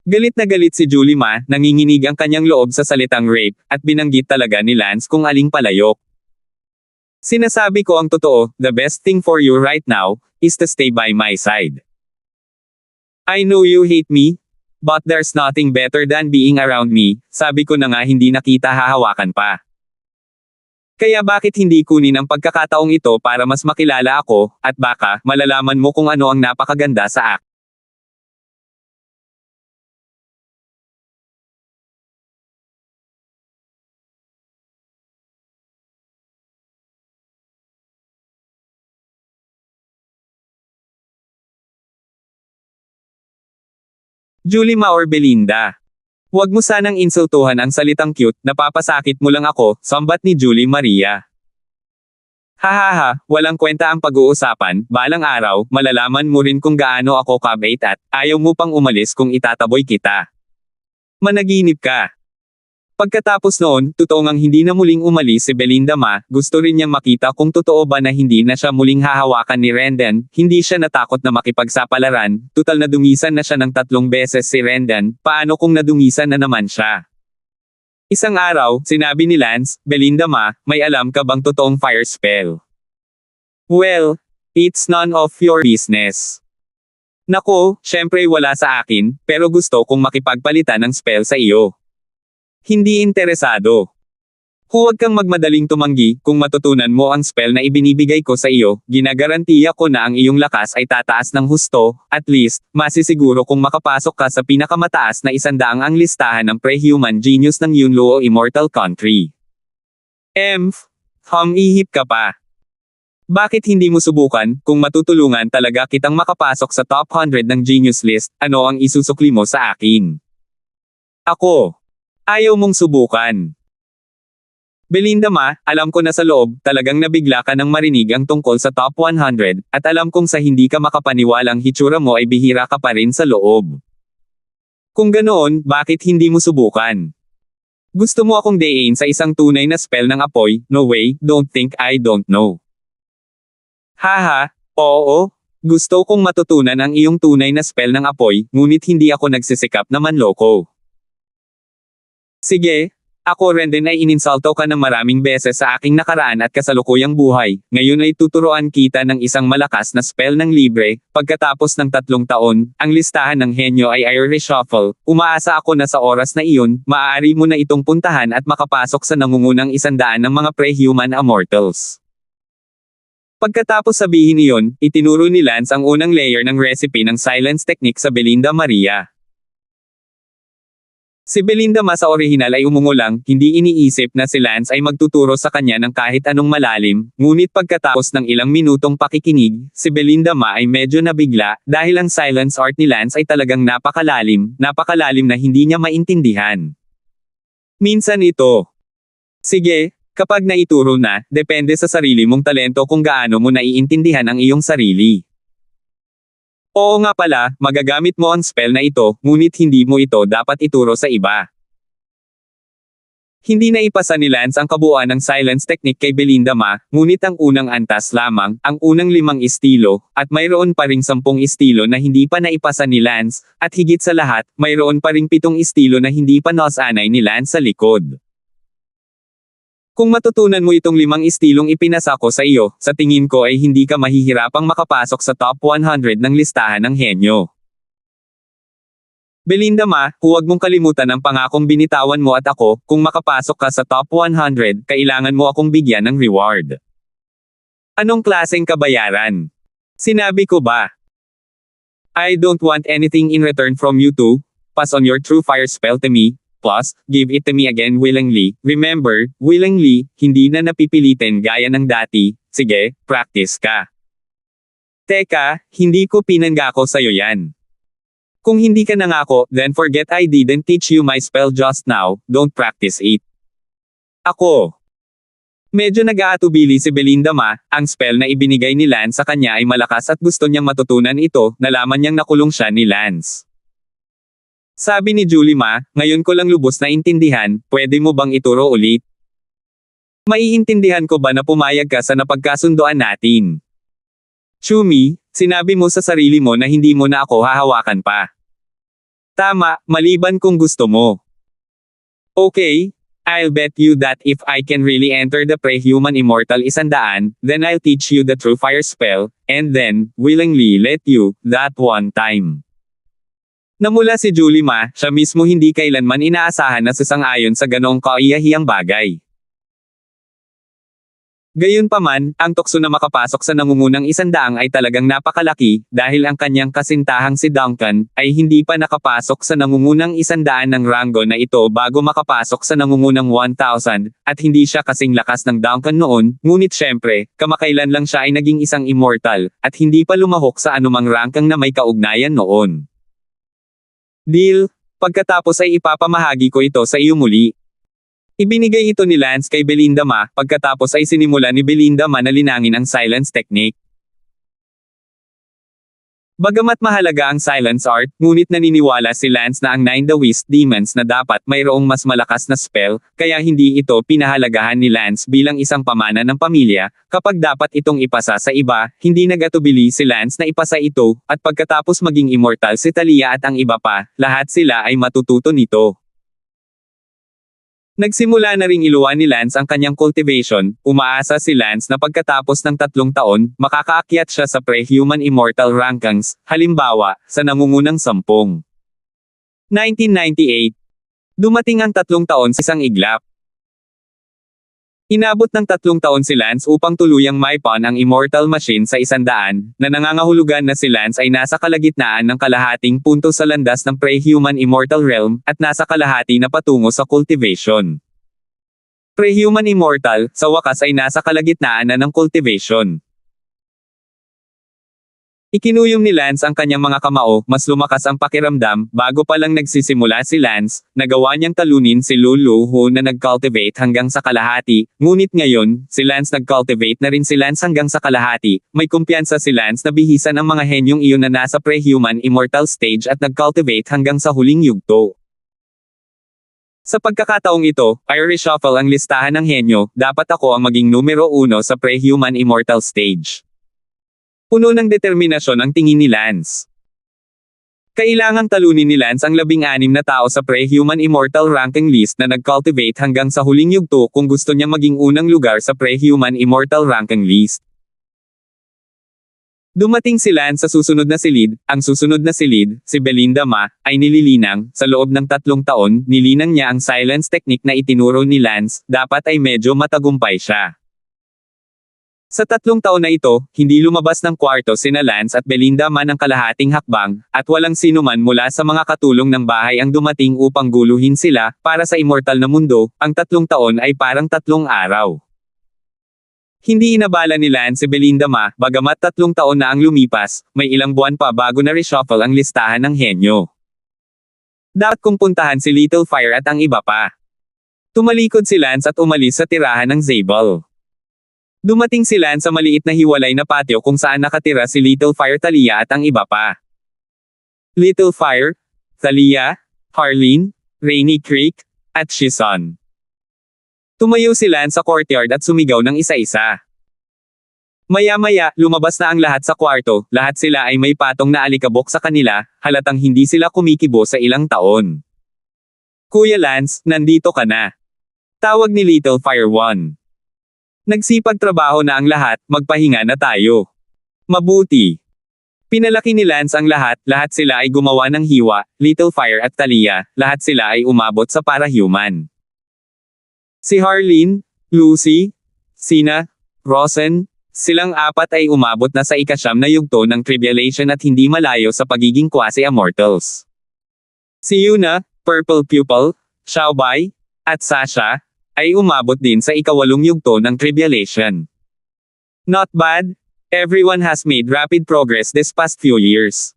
Galit na galit si Julie Ma, nanginginig ang kanyang loob sa salitang rape, at binanggit talaga ni Lance kung aling palayok. Sinasabi ko ang totoo, the best thing for you right now, is to stay by my side. I know you hate me, but there's nothing better than being around me, sabi ko na nga hindi na kita hahawakan pa. Kaya bakit hindi kunin ang pagkakataong ito para mas makilala ako, at baka, malalaman mo kung ano ang napakaganda sa akin. Julie Ma or Belinda. Huwag mo sanang insultuhan ang salitang cute, napapasakit mo lang ako, sambat ni Julie Maria. Hahaha, walang kwenta ang pag-uusapan, balang araw, malalaman mo rin kung gaano ako kabait at, ayaw mo pang umalis kung itataboy kita. Managinip ka. Pagkatapos noon, totoo ngang hindi na muling umalis si Belinda Ma, gusto rin niyang makita kung totoo ba na hindi na siya muling hahawakan ni Rendan, hindi siya natakot na makipagsapalaran, tutal na dungisan na siya ng 3 beses si Rendan, paano kung nadungisan na naman siya? Isang araw, sinabi ni Lance, Belinda Ma, may alam ka bang totoong fire spell? Well, it's none of your business. Nako, syempre wala sa akin, pero gusto kong makipagpalitan ng spell sa iyo. Hindi interesado. Huwag kang magmadaling tumanggi, kung matutunan mo ang spell na ibinibigay ko sa iyo, ginagarantiya ko na ang iyong lakas ay tataas ng husto, at least, masisiguro kung makapasok ka sa pinakamataas na 100 ang listahan ng pre-human genius ng Yunluo Immortal Country. Ihip ka pa. Bakit hindi mo subukan, kung matutulungan talaga kitang makapasok sa top 100 ng genius list, ano ang isusukli mo sa akin? Ako. Ayaw mong subukan. Belinda Ma, alam ko na sa loob, talagang nabigla ka nang marinig ang tungkol sa top 100, at alam kong sa hindi ka makapaniwalang hitsura mo ay bihira ka pa rin sa loob. Kung ganoon, bakit hindi mo subukan? Gusto mo akong dayin sa isang tunay na spell ng apoy? No way, don't think I don't know. Haha, oo. Gusto kong matutunan ang iyong tunay na spell ng apoy, ngunit hindi ako nagsisikap na manloko. Sige, ako rin din ay ininsulto ka ng maraming beses sa aking nakaraan at kasalukuyang buhay, ngayon ay tuturuan kita ng isang malakas na spell ng libre, pagkatapos ng 3 taon, ang listahan ng henyo ay i-reshuffle, umaasa ako na sa oras na iyon, maaari mo na itong puntahan at makapasok sa nangungunang 100 ng mga pre-human immortals. Pagkatapos sabihin iyon, itinuro ni Lance ang unang layer ng recipe ng silence technique sa Belinda Maria. Si Belinda sa orihinal ay umungo lang, hindi iniisip na si Lance ay magtuturo sa kanya ng kahit anong malalim, ngunit pagkatapos ng ilang minutong pakikinig, si Belinda ay medyo nabigla, dahil ang silence art ni Lance ay talagang napakalalim na hindi niya maintindihan. Minsan ito. Sige, kapag naituro na, depende sa sarili mong talento kung gaano mo naiintindihan ang iyong sarili. Oo nga pala, magagamit mo ang spell na ito, ngunit hindi mo ito dapat ituro sa iba. Hindi na ipasa ni Lance ang kabuuan ng silence technique kay Belinda ngunit ang unang antas lamang, ang unang 5 estilo, at mayroon pa ring 10 estilo na hindi pa naipasa ni Lance, at higit sa lahat, mayroon pa ring 7 estilo na hindi pa nasanay ni Lance sa likod. Kung matutunan mo itong 5 estilong ipinasa ko sa iyo, sa tingin ko ay hindi ka mahihirapang makapasok sa top 100 ng listahan ng henyo. Belinda huwag mong kalimutan ang pangakong binitawan mo at ako, kung makapasok ka sa top 100, kailangan mo akong bigyan ng reward. Anong klaseng kabayaran? Sinabi ko ba? I don't want anything in return from you too. Pass on your true fire spell to me. Plus, give it to me again willingly. Remember, willingly, hindi na napipilitin gaya ng dati. Sige, practice ka. Teka, hindi ko pinanggako sa'yo yan. Kung hindi ka nangako, then forget I didn't teach you my spell just now, don't practice it. Ako. Medyo nag-aatubili si Belinda ang spell na ibinigay ni Lance sa kanya ay malakas at gusto niyang matutunan ito, nalaman niyang nakulong siya ni Lance. Sabi ni Julie ngayon ko lang lubos na intindihan, pwede mo bang ituro ulit? Maiintindihan ko ba na pumayag ka sa napagkasundoan natin? Chumi, sinabi mo sa sarili mo na hindi mo na ako hahawakan pa. Tama, maliban kung gusto mo. Okay, I'll bet you that if I can really enter the pre-human immortal 100, then I'll teach you the true fire spell, and then, willingly let you, that one time. Namula si Julie siya mismo hindi kailanman inaasahan na sasang-ayon sa ganoong kaiyahiyang bagay. Gayunpaman, ang tukso na makapasok sa nangungunang 100 ay talagang napakalaki, dahil ang kanyang kasintahang si Duncan, ay hindi pa nakapasok sa nangungunang 100 ng ranggo na ito bago makapasok sa nangungunang 1,000, at hindi siya kasing lakas ng Duncan noon, ngunit syempre, kamakailan lang siya ay naging isang immortal, at hindi pa lumahok sa anumang rangkang na may kaugnayan noon. Deal, pagkatapos ay ipapamahagi ko ito sa iyo muli. Ibinigay ito ni Lance kay Belinda pagkatapos ay sinimula ni Belinda na linangin ang silence technique. Bagamat mahalaga ang silence art, ngunit naniniwala si Lance na ang 9 the Wisp Demons na dapat mayroong mas malakas na spell, kaya hindi ito pinahalagahan ni Lance bilang isang pamana ng pamilya, kapag dapat itong ipasa sa iba, hindi nagatubili si Lance na ipasa ito, at pagkatapos maging immortal si Talia at ang iba pa, lahat sila ay matututo nito. Nagsimula na ring iluwan ni Lance ang kanyang cultivation, umaasa si Lance na pagkatapos ng 3 taon, makakaakyat siya sa pre-human immortal rankings, halimbawa, sa nangungunang 10. 1998. Dumating ang 3 taon sa isang iglap. Inabot ng 3 taon si Lance upang tuluyang maipon ang immortal machine sa 100, na nangangahulugan na si Lance ay nasa kalagitnaan ng kalahating punto sa landas ng pre-human immortal realm, at nasa kalahati na patungo sa cultivation. Pre-human immortal, sa wakas ay nasa kalagitnaan na ng cultivation. Ikinuyom ni Lance ang kanyang mga kamao, mas lumakas ang pakiramdam, bago pa lang nagsisimula si Lance, nagawa niyang talunin si Lulu Hu na nag-cultivate hanggang sa kalahati, ngunit ngayon, si Lance nag-cultivate na rin si Lance hanggang sa kalahati, may kumpiyansa si Lance na bihisan ang mga henyong iyon na nasa pre-human immortal stage at nag-cultivate hanggang sa huling yugto. Sa pagkakataong ito, ay reshuffle ang listahan ng henyo, dapat ako ang maging numero 1 sa pre-human immortal stage. Puno ng determinasyon ang tingin ni Lance. Kailangang talunin ni Lance ang 16 na tao sa pre-human immortal ranking list na nag-cultivate hanggang sa huling yugto kung gusto niya maging unang lugar sa pre-human immortal ranking list. Dumating si Lance sa susunod na silid, ang susunod na silid, si Belinda Ma, ay nililinang, sa loob ng 3 taon, nilinang niya ang silence technique na itinuro ni Lance, dapat ay medyo matagumpay siya. Sa 3 taon na ito, hindi lumabas ng kwarto sina Lance at Belinda Man ng kalahating hakbang, at walang sinuman mula sa mga katulong ng bahay ang dumating upang guluhin sila, para sa immortal na mundo, ang 3 taon ay parang 3 araw. Hindi inabala ni Lance si Belinda Ma, bagamat 3 taon na ang lumipas, may ilang buwan pa bago na reshuffle ang listahan ng henyo. Dapat kong puntahan si Little Fire at ang iba pa. Tumalikod si Lance at umalis sa tirahan ng Zabel. Dumating si Lance sa maliit na hiwalay na patio kung saan nakatira si Little Fire, Talia at ang iba pa. Little Fire, Talia, Harleen, Rainy Creek, at Shison. Tumayo si Lance sa courtyard at sumigaw ng isa-isa. Maya-maya, lumabas na ang lahat sa kwarto, lahat sila ay may patong na alikabok sa kanila, halatang hindi sila kumikibo sa ilang taon. Kuya Lance, nandito ka na. Tawag ni Little Fire 1. Nagsipagtrabaho na ang lahat, magpahinga na tayo. Mabuti. Pinalaki ni Lance ang lahat sila ay gumawa ng hiwa, Little Fire at Talia, lahat sila ay umabot sa para-human. Si Harleen, Lucy, Sina, Rosen, silang 4 ay umabot na sa ika-9 na yugto ng tribulation at hindi malayo sa pagiging quasi-immortals. Si Yuna, Purple Pupil, Xiaobai, at Sasha, ay umabot din sa ika-8 yugto ng tribulation. Not bad, everyone has made rapid progress this past few years.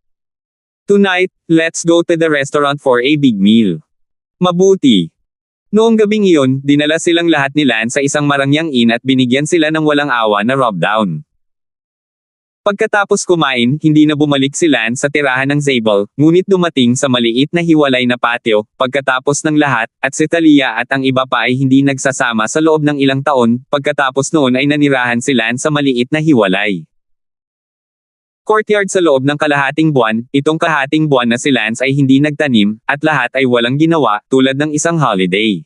Tonight, let's go to the restaurant for a big meal. Mabuti. Noong gabing iyon, dinala silang lahat ni Lance sa isang Marangyang Inn at binigyan sila ng walang awa na rub-down. Pagkatapos kumain, hindi na bumalik si Lance sa tirahan ng Zabel, ngunit dumating sa maliit na hiwalay na patio, pagkatapos ng lahat, at si Talia at ang iba pa ay hindi nagsasama sa loob ng ilang taon, pagkatapos noon ay nanirahan si Lance sa maliit na hiwalay. Courtyard sa loob ng kalahating buwan, itong kalahating buwan na si Lance ay hindi nagtanim, at lahat ay walang ginawa, tulad ng isang holiday.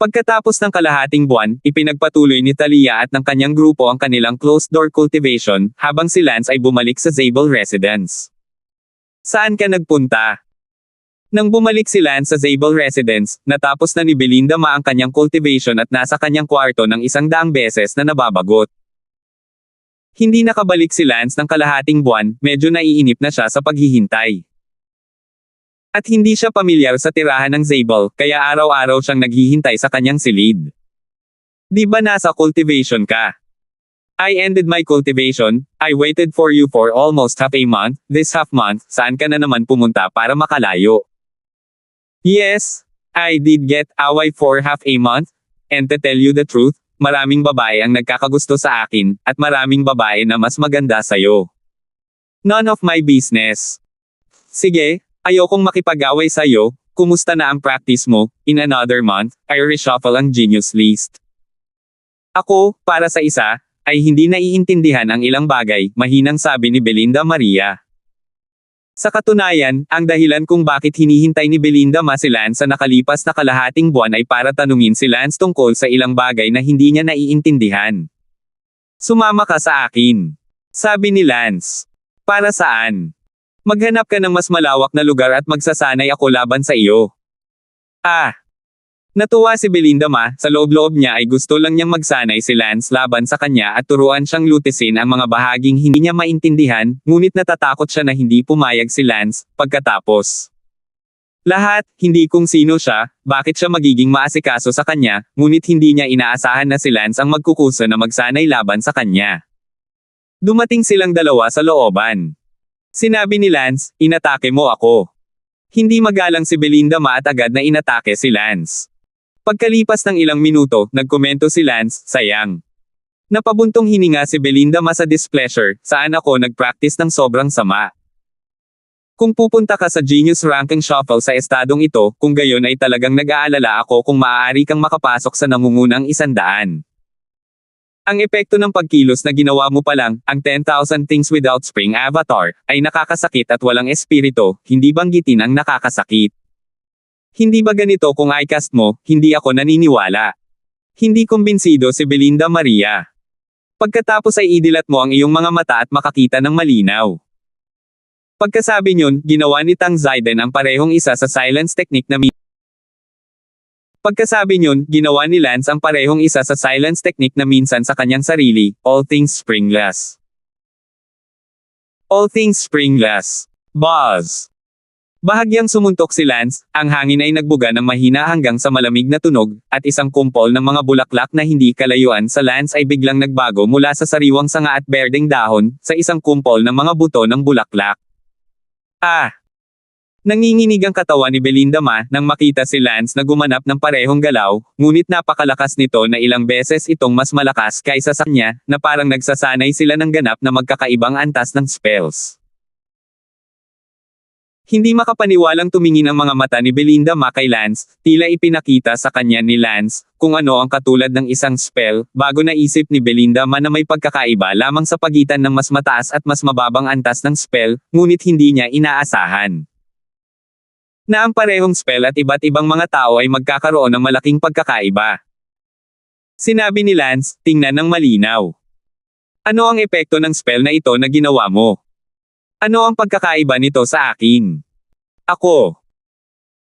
Pagkatapos ng kalahating buwan, ipinagpatuloy ni Talia at ng kanyang grupo ang kanilang closed-door cultivation, habang si Lance ay bumalik sa Zabel residence. Saan ka nagpunta? Nang bumalik si Lance sa Zabel residence, natapos na ni Belinda Ma ang kanyang cultivation at nasa kanyang kwarto ng 100 beses na nababagot. Hindi nakabalik si Lance ng kalahating buwan, medyo naiinip na siya sa paghihintay. At hindi siya pamilyar sa tirahan ng Zabel, kaya araw-araw siyang naghihintay sa kanyang silid. Di ba nasa cultivation ka? I ended my cultivation, I waited for you for almost half a month, this half month, saan ka na naman pumunta para makalayo? Yes, I did get away for half a month, and to tell you the truth, maraming babae ang nagkakagusto sa akin, at maraming babae na mas maganda sa'yo. None of my business. Sige, ayokong makipag-away sa'yo, kumusta na ang practice mo? In another month, I reshuffle ang genius list. Ako, para sa isa, ay hindi naiintindihan ang ilang bagay, mahinang sabi ni Belinda Maria. Sa katunayan, ang dahilan kung bakit hinihintay ni Belinda Ma si Lance sa nakalipas na kalahating buwan ay para tanungin si Lance tungkol sa ilang bagay na hindi niya naiintindihan. Sumama ka sa akin. Sabi ni Lance. Para saan? Maghanap ka ng mas malawak na lugar at magsasanay ako laban sa iyo. Natuwa si Belinda Ma, sa loob-loob niya ay gusto lang niyang magsanay si Lance laban sa kanya at turuan siyang lutisin ang mga bahaging hindi niya maintindihan, ngunit natatakot siya na hindi pumayag si Lance, pagkatapos. Lahat, hindi kung sino siya, bakit siya magiging maasikaso sa kanya, ngunit hindi niya inaasahan na si Lance ang magkukusa na magsanay laban sa kanya. Dumating silang dalawa sa looban. Sinabi ni Lance, inatake mo ako. Hindi magalang si Belinda Ma at agad na inatake si Lance. Pagkalipas ng ilang minuto, nagkomento si Lance, sayang. Napabuntong hininga si Belinda Ma sa displeasure, saan ako nag-practice ng sobrang sama. Kung pupunta ka sa Genius Ranking Shuffle sa estadong ito, kung gayon ay talagang nag-aalala ako kung maaari kang makapasok sa nangungunang 100. Ang epekto ng pagkilos na ginawa mo pa lang, ang 10,000 Things Without Spring Avatar, ay nakakasakit at walang espiritu, hindi banggitin ang nakakasakit. Hindi ba ganito kung i-cast mo, hindi ako naniniwala. Hindi kumbinsido si Belinda Maria. Pagkatapos ay idilat mo ang iyong mga mata at makakita ng malinaw. Pagkasabi niyon, ginawa ni Tang Zaiden ang parehong isa sa silence technique na Pagkasabi niyon, ginawa ni Lance ang parehong isa sa silence technique na minsan sa kanyang sarili, all things springless. All things springless. Buzz. Bahagyang sumuntok si Lance, ang hangin ay nagbuga ng mahina hanggang sa malamig na tunog, at isang kumpol ng mga bulaklak na hindi kalayuan sa Lance ay biglang nagbago mula sa sariwang sanga at berdeng dahon, sa isang kumpol ng mga buto ng bulaklak. Nanginginig ang katawan ni Belinda Ma nang makita si Lance na gumanap ng parehong galaw, ngunit napakalakas nito na ilang beses itong mas malakas kaysa sa kanya, na parang nagsasanay sila ng ganap na magkakaibang antas ng spells. Hindi makapaniwalang tumingin ang mga mata ni Belinda Ma kay Lance, tila ipinakita sa kanya ni Lance, kung ano ang katulad ng isang spell, bago naisip ni Belinda Ma na may pagkakaiba lamang sa pagitan ng mas mataas at mas mababang antas ng spell, ngunit hindi niya inaasahan na ang parehong spell at iba't ibang mga tao ay magkakaroon ng malaking pagkakaiba. Sinabi ni Lance, tingnan ng malinaw. Ano ang epekto ng spell na ito na ginawa mo? Ano ang pagkakaiba nito sa akin? Ako.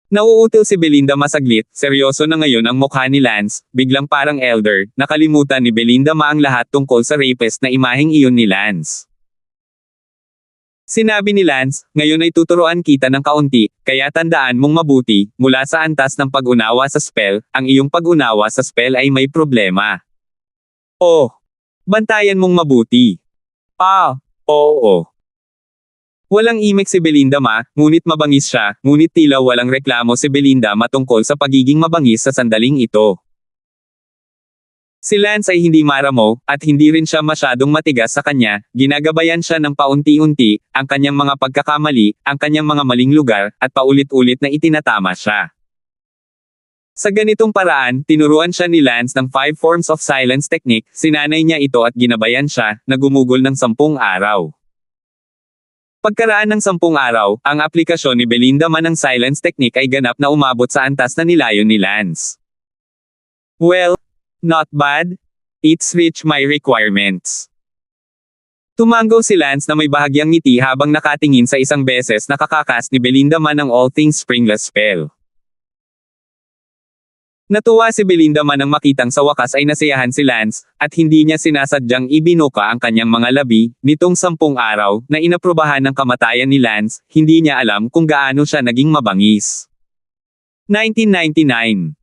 Nauutil si Belinda masaglit, seryoso na ngayon ang mukha ni Lance, biglang parang elder, nakalimutan ni Belinda Ma ang lahat tungkol sa rapist na imaheng iyon ni Lance. Sinabi ni Lance, ngayon ay tuturuan kita ng kaunti, kaya tandaan mong mabuti, mula sa antas ng pag-unawa sa spell, ang iyong pag-unawa sa spell ay may problema. Bantayan mong mabuti. Oo. Walang imik si Belinda Ma, ngunit mabangis siya, ngunit tila walang reklamo si Belinda Ma tungkol sa pagiging mabangis sa sandaling ito. Si Lance ay hindi maramo, at hindi rin siya masyadong matigas sa kanya, ginagabayan siya ng paunti-unti, ang kanyang mga pagkakamali, ang kanyang mga maling lugar, at paulit-ulit na itinatama siya. Sa ganitong paraan, tinuruan siya ni Lance ng 5 forms of silence technique, sinanay niya ito at ginabayan siya, na gumugol ng 10 araw. Pagkaraan ng 10 araw, ang aplikasyon ni Belinda Ma ng silence technique ay ganap na umabot sa antas na nilayon ni Lance. Well, not bad. It's reached my requirements. Tumango si Lance na may bahagyang ngiti habang nakatingin sa isang beses na kakakas ni Belinda Ma ng all things springless spell. Natuwa si Belinda Ma nang makitang sa wakas ay nasiyahan si Lance, at hindi niya sinasadyang ibinuka ang kanyang mga labi, nitong 10 araw, na inaprubahan ng kamatayan ni Lance, hindi niya alam kung gaano siya naging mabangis. 1999.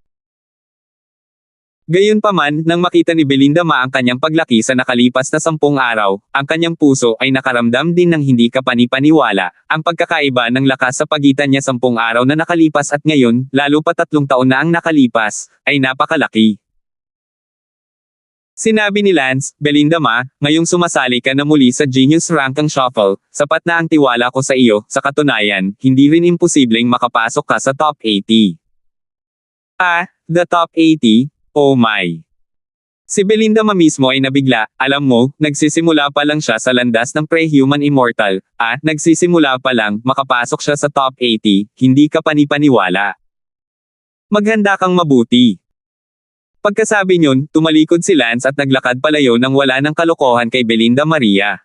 Gayunpaman, nang makita ni Belinda Ma ang kanyang paglaki sa nakalipas na 10 araw, ang kanyang puso ay nakaramdam din ng hindi kapani-paniwala, ang pagkakaiba ng lakas sa pagitan niya 10 araw na nakalipas at ngayon, lalo pa 3 taon na ang nakalipas, ay napakalaki. Sinabi ni Lance, Belinda Ma, ngayong sumasali ka na muli sa Genius Ranking Shuffle, sapat na ang tiwala ko sa iyo, sa katunayan, hindi rin imposibleng makapasok ka sa top 80. The top 80? Oh my! Si Belinda Ma mismo ay nabigla, alam mo, nagsisimula pa lang siya sa landas ng pre-human immortal, nagsisimula pa lang, makapasok siya sa top 80, hindi ka panipaniwala. Maghanda kang mabuti. Pagkasabi niyon, tumalikod si Lance at naglakad palayo nang wala ng kalokohan kay Belinda Maria.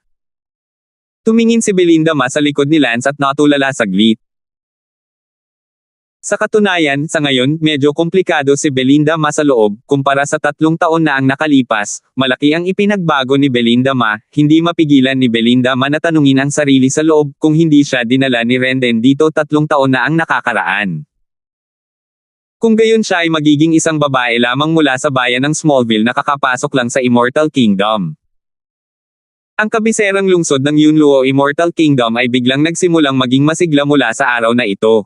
Tumingin si Belinda Ma sa likod ni Lance at natulala saglit. Sa katunayan, sa ngayon, medyo komplikado si Belinda Ma sa loob, kumpara sa 3 taon na ang nakalipas, malaki ang ipinagbago ni Belinda Ma, hindi mapigilan ni Belinda Ma na tanungin ang sarili sa loob, kung hindi siya dinala ni Renden dito 3 taon na ang nakakaraan. Kung gayon siya ay magiging isang babae lamang mula sa bayan ng Smallville na kakapasok lang sa Immortal Kingdom. Ang kabiserang lungsod ng Yunluo Immortal Kingdom ay biglang nagsimulang maging masigla mula sa araw na ito.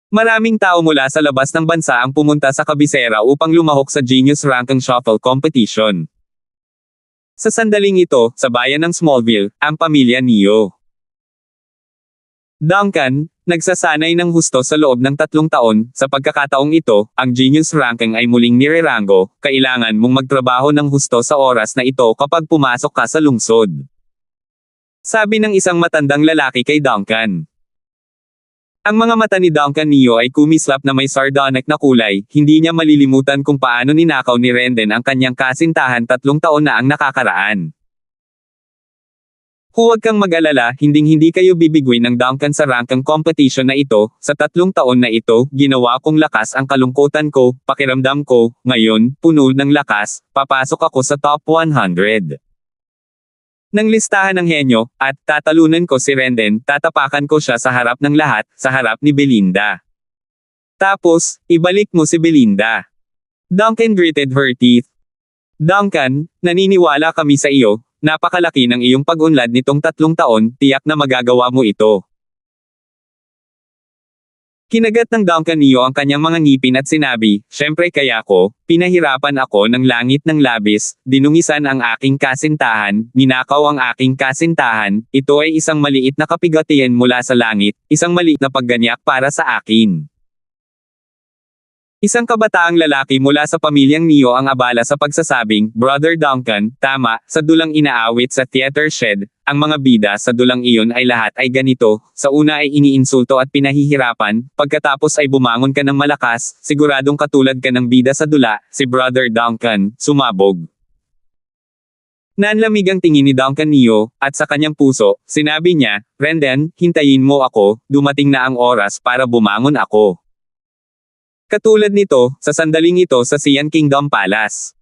Maraming tao mula sa labas ng bansa ang pumunta sa kabisera upang lumahok sa Genius Ranking Shuffle Competition. Sa sandaling ito, sa bayan ng Smallville, ang pamilya Neo. Duncan, nagsasanay ng husto sa loob ng 3 taon, sa pagkakataong ito, ang Genius Ranking ay muling nirerango, kailangan mong magtrabaho ng husto sa oras na ito kapag pumasok ka sa lungsod. Sabi ng isang matandang lalaki kay Duncan. Ang mga mata ni Duncan Neo ay kumislap na may sardonic na kulay, hindi niya malilimutan kung paano ninakaw ni Renden ang kanyang kasintahan 3 taon na ang nakakaraan. Huwag kang mag-alala, hindi kayo bibigwin ng Duncan sa ranking competition na ito, sa 3 taon na ito, ginawa kong lakas ang kalungkutan ko, pakiramdam ko, ngayon, puno ng lakas, papasok ako sa top 100. Nang listahan ng henyo, at tatalunan ko si Renden, tatapakan ko siya sa harap ng lahat, sa harap ni Belinda. Tapos, ibalik mo si Belinda. Duncan gritted her teeth. Duncan, naniniwala kami sa iyo. Napakalaki ng iyong pag-unlad nitong 3 taon, tiyak na magagawa mo ito. Kinagat ng Duncan Neo ang kanyang mga ngipin at sinabi, "Siyempre kaya ko, pinahirapan ako ng langit ng labis, dinungisan ang aking kasintahan, ninakaw ang aking kasintahan, ito ay isang maliit na kapigatian mula sa langit, isang maliit na pagganyak para sa akin." Isang kabataang lalaki mula sa pamilyang Neo ang abala sa pagsasabing, "Brother Duncan, tama, sa dulang inaawit sa theater shed, ang mga bida sa dulang iyon ay lahat ay ganito, sa una ay iniinsulto at pinahihirapan, pagkatapos ay bumangon ka ng malakas, siguradong katulad ka ng bida sa dula, si Brother Duncan, sumabog." Nanlamig ang tingin ni Duncan Neo, at sa kanyang puso, sinabi niya, "Renden, hintayin mo ako, dumating na ang oras para bumangon ako." Katulad nito, sa sandaling ito sa Xian Kingdom Palace.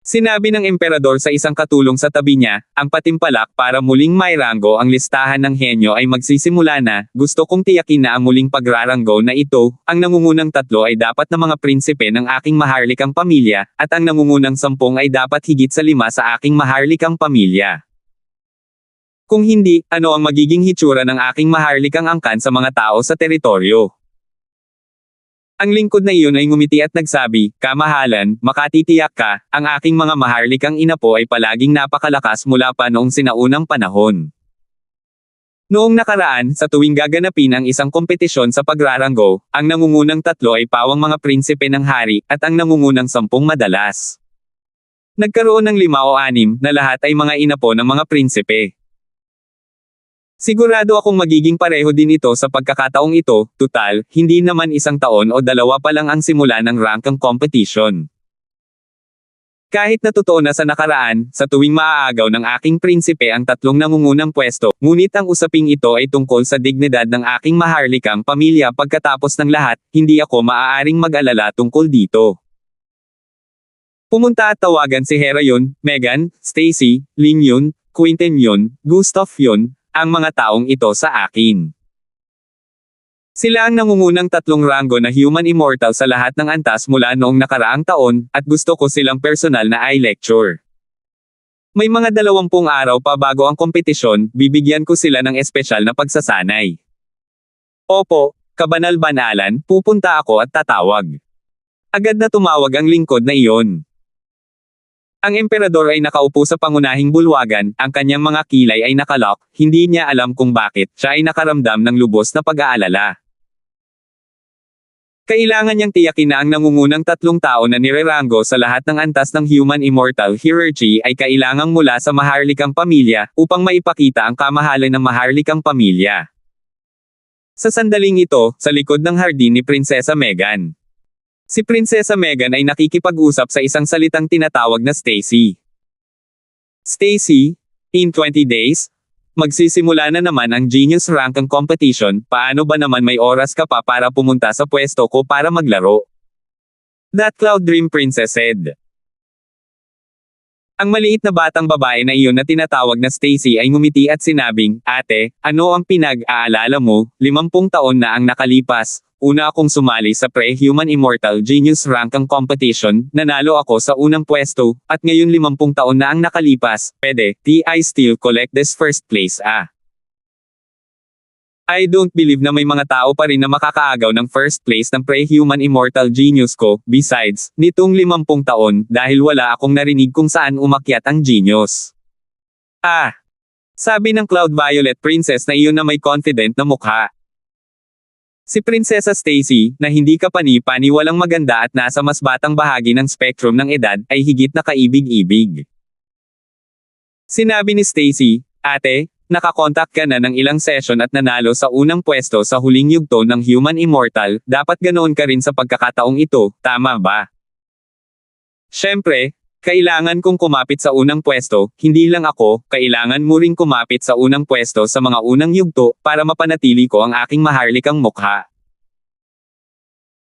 Sinabi ng emperador sa isang katulong sa tabi niya, ang patimpalak para muling mairanggo ang listahan ng henyo ay magsisimula na, gusto kong tiyakin na ang muling pagraranggo na ito, ang nangungunang 3 ay dapat na mga prinsipe ng aking maharlikang pamilya, at ang nangungunang 10 ay dapat higit sa 5 sa aking maharlikang pamilya. Kung hindi, ano ang magiging hitsura ng aking maharlikang angkan sa mga tao sa teritoryo? Ang lingkod na iyon ay ngumiti at nagsabi, "Kamahalan, makatitiyak ka, ang aking mga maharlikang inapo ay palaging napakalakas mula pa noong sinaunang panahon." Noong nakaraan, sa tuwing gaganapin ang isang kompetisyon sa pagraranggo, ang nangungunang 3 ay pawang mga prinsipe ng hari, at ang nangungunang 10 madalas. Nagkaroon ng 5 o 6, na lahat ay mga inapo ng mga prinsipe. Sigurado akong magiging pareho din ito sa pagkakataong ito, tutal, hindi naman 1 taon o 2 pa lang ang simula ng ranking competition. Kahit na totoo na sa nakaraan, sa tuwing maaagaw ng aking prinsipe ang 3 nangungunang pwesto, ngunit ang usaping ito ay tungkol sa dignidad ng aking maharlikang pamilya pagkatapos ng lahat, hindi ako maaaring mag-alala tungkol dito. Pumunta at tawagan si Hera Yun, Megan, Stacy, Lin Yun, Quentin Yun, Gustav Yun, ang mga taong ito sa akin. Sila ang nangungunang 3 ranggo na human immortal sa lahat ng antas mula noong nakaraang taon, at gusto ko silang personal na i-lecture. May mga 20 araw pa bago ang kompetisyon, bibigyan ko sila ng espesyal na pagsasanay. Opo, kabanal-banalan, pupunta ako at tatawag. Agad na tumawag ang lingkod na iyon. Ang emperador ay nakaupo sa pangunahing bulwagan, ang kanyang mga kilay ay nakalock, hindi niya alam kung bakit, siya ay nakaramdam ng lubos na pag-aalala. Kailangan niyang tiyakin na ang nangungunang 3 tao na nirerango sa lahat ng antas ng human immortal hierarchy ay kailangang mula sa maharlikang pamilya, upang maipakita ang kamahalan ng maharlikang pamilya. Sa sandaling ito, sa likod ng hardin ni Prinsesa Megan. Si Prinsesa Megan ay nakikipag-usap sa isang salitang tinatawag na Stacy. "Stacy, in 20 days, magsisimula na naman ang Genius Ranking Competition, paano ba naman may oras ka pa para pumunta sa pwesto ko para maglaro?" That Cloud Dream Princess said. Ang maliit na batang babae na iyon na tinatawag na Stacy ay ngumiti at sinabing, "Ate, ano ang pinag-aalala mo? 50 taon na ang nakalipas, una akong sumali sa Pre-Human Immortal Genius Ranking Competition, nanalo ako sa unang pwesto, at ngayon 50 taon na ang nakalipas, I still collect this first place I don't believe na may mga tao pa rin na makakaagaw ng first place ng Pre-Human Immortal Genius ko, besides, nitong 50 taon, dahil wala akong narinig kung saan umakyat ang genius. Sabi ng Cloud Violet Princess na iyon na may confident na mukha. Si Prinsesa Stacy, na hindi ka pani-paniwalang maganda at nasa mas batang bahagi ng spectrum ng edad, ay higit na kaibig-ibig. Sinabi ni Stacy, "Ate, nakakontak ka na ng ilang session at nanalo sa unang pwesto sa huling yugto ng Human Immortal, dapat ganoon ka rin sa pagkakataong ito, tama ba?" Siyempre, kailangan kong kumapit sa unang pwesto, hindi lang ako, kailangan mo ring kumapit sa unang pwesto sa mga unang yugto, para mapanatili ko ang aking maharlikang mukha.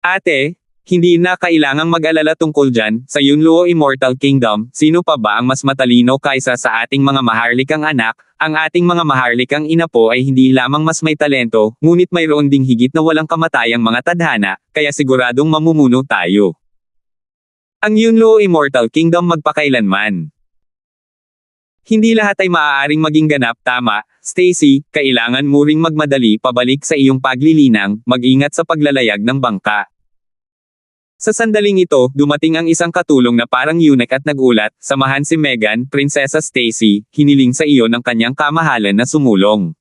Ate, hindi na kailangang mag-alala tungkol dyan, sa Yunluo Immortal Kingdom, sino pa ba ang mas matalino kaysa sa ating mga maharlikang anak? Ang ating mga maharlikang ina po ay hindi lamang mas may talento, ngunit mayroon ding higit na walang kamatayang mga tadhana, kaya siguradong mamumuno tayo. Ang Yunluo Immortal Kingdom magpakailanman. Hindi lahat ay maaaring maging ganap, tama, Stacy, kailangan mo ring magmadali pabalik sa iyong paglilinang, mag-ingat sa paglalayag ng bangka. Sa sandaling ito, dumating ang isang katulong na parang eunuch at nagulat, samahan si Megan, Prinsesa Stacy, hiniling sa iyo ng kanyang kamahalan na sumulong.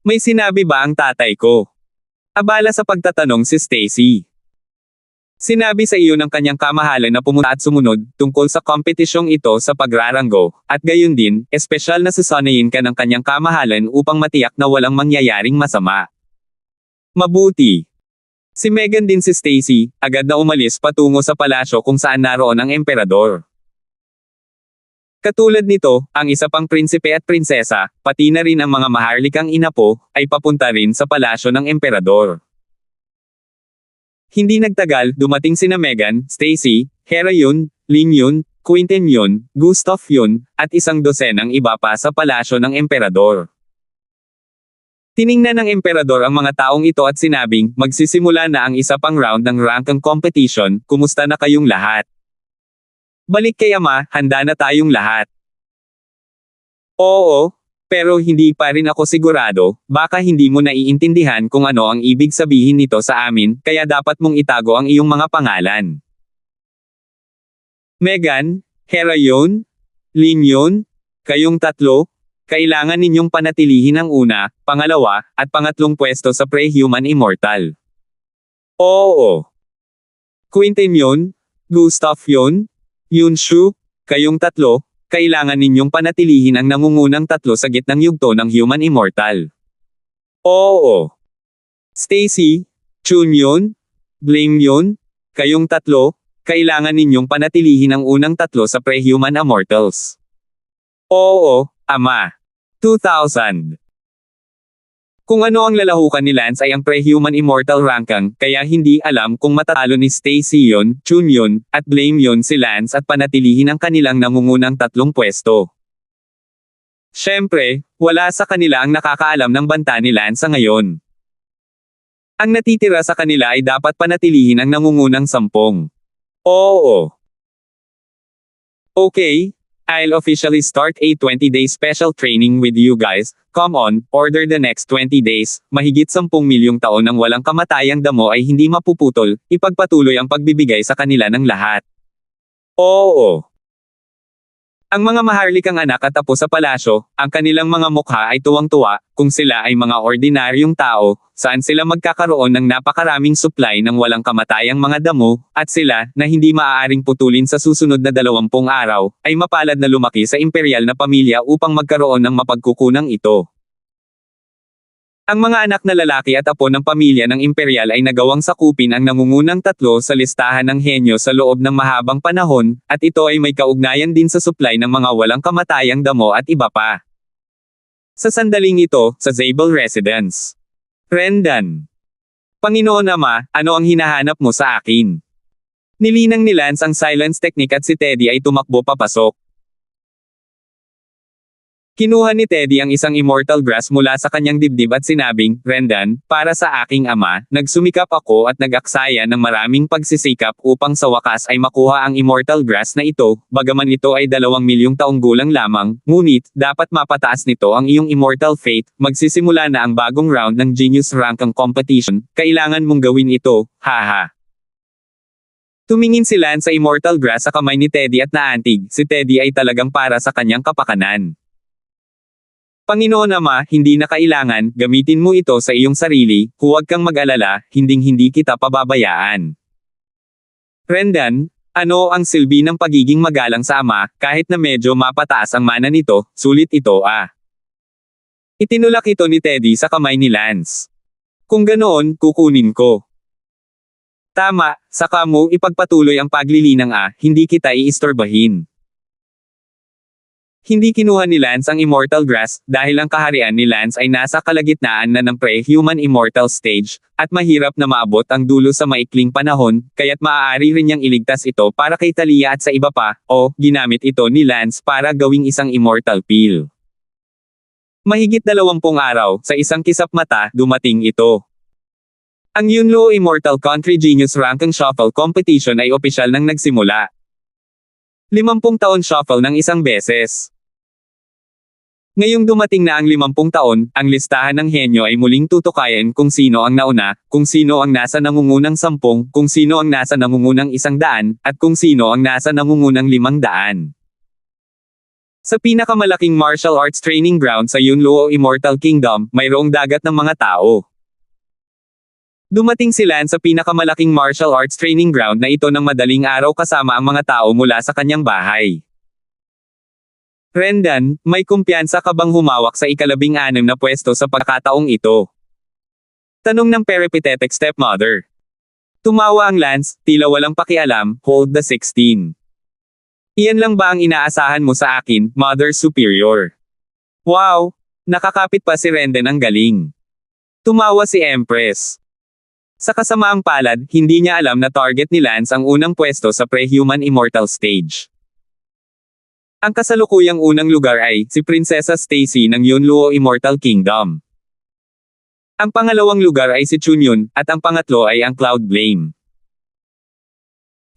May sinabi ba ang tatay ko? Abala sa pagtatanong si Stacy. Sinabi sa iyo ng kanyang kamahalan na pumunta at sumunod, tungkol sa kompetisyong ito sa pagraranggo, at gayon din, espesyal na sasanayin ka ng kanyang kamahalan upang matiyak na walang mangyayaring masama. Mabuti. Si Megan din si Stacy, agad na umalis patungo sa palasyo kung saan naroon ang emperador. Katulad nito, ang isa pang prinsipe at prinsesa, pati na rin ang mga maharlikang inapo, ay papunta rin sa palasyo ng emperador. Hindi nagtagal, dumating sina Megan, Stacy, Hera Yun, Lin Yun, Quinten Yun, Gustav Yun, at isang dosenang iba pa sa palasyo ng emperador. Tiningnan ng emperador ang mga taong ito at sinabing, magsisimula na ang isa pang round ng ranking competition, kumusta na kayong lahat? Balik kay ama, handa na tayong lahat. Oo, pero hindi pa rin ako sigurado, baka hindi mo naiintindihan kung ano ang ibig sabihin nito sa amin, kaya dapat mong itago ang iyong mga pangalan. Megan, Hera Yun, Lin Yun, kayong tatlo, kailangan ninyong panatilihin ang una, pangalawa, at pangatlong pwesto sa Pre-Human Immortal. Oo. Quinten Yun, Gustav Yun, Yunshu, kayong tatlo, kailangan ninyong panatilihin ang nangungunang tatlo sa gitnang yugto ng Human Immortal. Oo. Stacy, Chun Yun, Blame Yun, kayong tatlo, kailangan ninyong panatilihin ang unang tatlo sa Pre-Human Immortals. Oo, ama. 2000. Kung ano ang lalahukan ni Lance ay ang Pre-Human Immortal Ranking, kaya hindi alam kung matatalo ni Stacy Yun, Chun Yun, at Blame Yun si Lance at panatilihin ang kanilang nangungunang tatlong pwesto. Siyempre, wala sa kanila ang nakakaalam ng banta ni Lance sa ngayon. Ang natitira sa kanila ay dapat panatilihin ang nangungunang 10. Oo. Okay. I'll officially start a 20-day special training with you guys. Come on, order the next 20 days. Mahigit 10 milyong taon ng walang kamatayang damo ay hindi mapuputol, ipagpatuloy ang pagbibigay sa kanila ng lahat. Oo. Ang mga maharlikang anak at apo sa palasyo, ang kanilang mga mukha ay tuwang-tuwa, kung sila ay mga ordinaryong tao, saan sila magkakaroon ng napakaraming supply ng walang kamatayang mga damo, at sila, na hindi maaaring putulin sa susunod na 20 araw, ay mapalad na lumaki sa imperial na pamilya upang magkaroon ng mapagkukunang ito. Ang mga anak na lalaki at apo ng pamilya ng imperial ay nagawang sakupin ang nangungunang tatlo sa listahan ng henyo sa loob ng mahabang panahon, at ito ay may kaugnayan din sa supply ng mga walang kamatayang damo at iba pa. Sa sandaling ito, sa Zabel Residence. Rendan. Panginoon Ama, ano ang hinahanap mo sa akin? Nilinang ni Lance ang silence technique at si Teddy ay tumakbo papasok. Kinuha ni Teddy ang isang immortal grass mula sa kanyang dibdib at sinabing, Brendan, para sa aking ama, nagsumikap ako at nag-aksaya ng maraming pagsisikap upang sa wakas ay makuha ang immortal grass na ito, bagaman ito ay 2 milyong taong gulang lamang, ngunit, dapat mapataas nito ang iyong immortal fate, magsisimula na ang bagong round ng Genius Ranking Competition, kailangan mong gawin ito, haha. Tumingin si Lance sa immortal grass sa kamay ni Teddy at naantig, si Teddy ay talagang para sa kanyang kapakanan. Panginoon Ama, hindi na kailangan, gamitin mo ito sa iyong sarili, huwag kang mag-alala, hinding-hindi kita pababayaan. Brendan, ano ang silbi ng pagiging magalang sa ama, kahit na medyo mapataas ang mana nito, sulit ito ah. Itinulak ito ni Teddy sa kamay ni Lance. Kung ganoon, kukunin ko. Tama, saka mo ipagpatuloy ang paglilinang hindi kita iistorbahin. Hindi kinuha ni Lance ang immortal grass, dahil ang kaharian ni Lance ay nasa kalagitnaan na ng pre-human immortal stage, at mahirap na maabot ang dulo sa maikling panahon, kaya't maaari rin niyang iligtas ito para kay Talia at sa iba pa, o, ginamit ito ni Lance para gawing isang immortal pill. Mahigit 20 araw, sa isang kisap mata, dumating ito. Ang Yunluo Immortal Country Genius Ranking Shuffle Competition ay opisyal nang nagsimula. 50 taon shuffle ng isang beses. Ngayong dumating na ang 50 taon, ang listahan ng henyo ay muling tutukayan kung sino ang nauna, kung sino ang nasa nangungunang 10, kung sino ang nasa nangungunang 100, at kung sino ang nasa nangungunang 500. Sa pinakamalaking martial arts training ground sa Yunluo Immortal Kingdom, mayroong dagat ng mga tao. Dumating si Lance sa pinakamalaking martial arts training ground na ito ng madaling araw kasama ang mga tao mula sa kanyang bahay. Brendan, may kumpiyansa ka bang humawak sa ika-16 na pwesto sa pagkakataong ito? Tanong ng peripatetic stepmother. Tumawa ang Lance, tila walang pakialam, hold the 16. Iyan lang ba ang inaasahan mo sa akin, Mother Superior? Wow! Nakakapit pa si Brendan ang galing. Tumawa si Empress. Sa kasamaang palad, hindi niya alam na target ni Lance ang unang pwesto sa pre-human immortal stage. Ang kasalukuyang unang lugar ay si Prinsesa Stacy ng Yunluo Immortal Kingdom. Ang pangalawang lugar ay si Chunyun, at ang pangatlo ay ang Cloud Blame.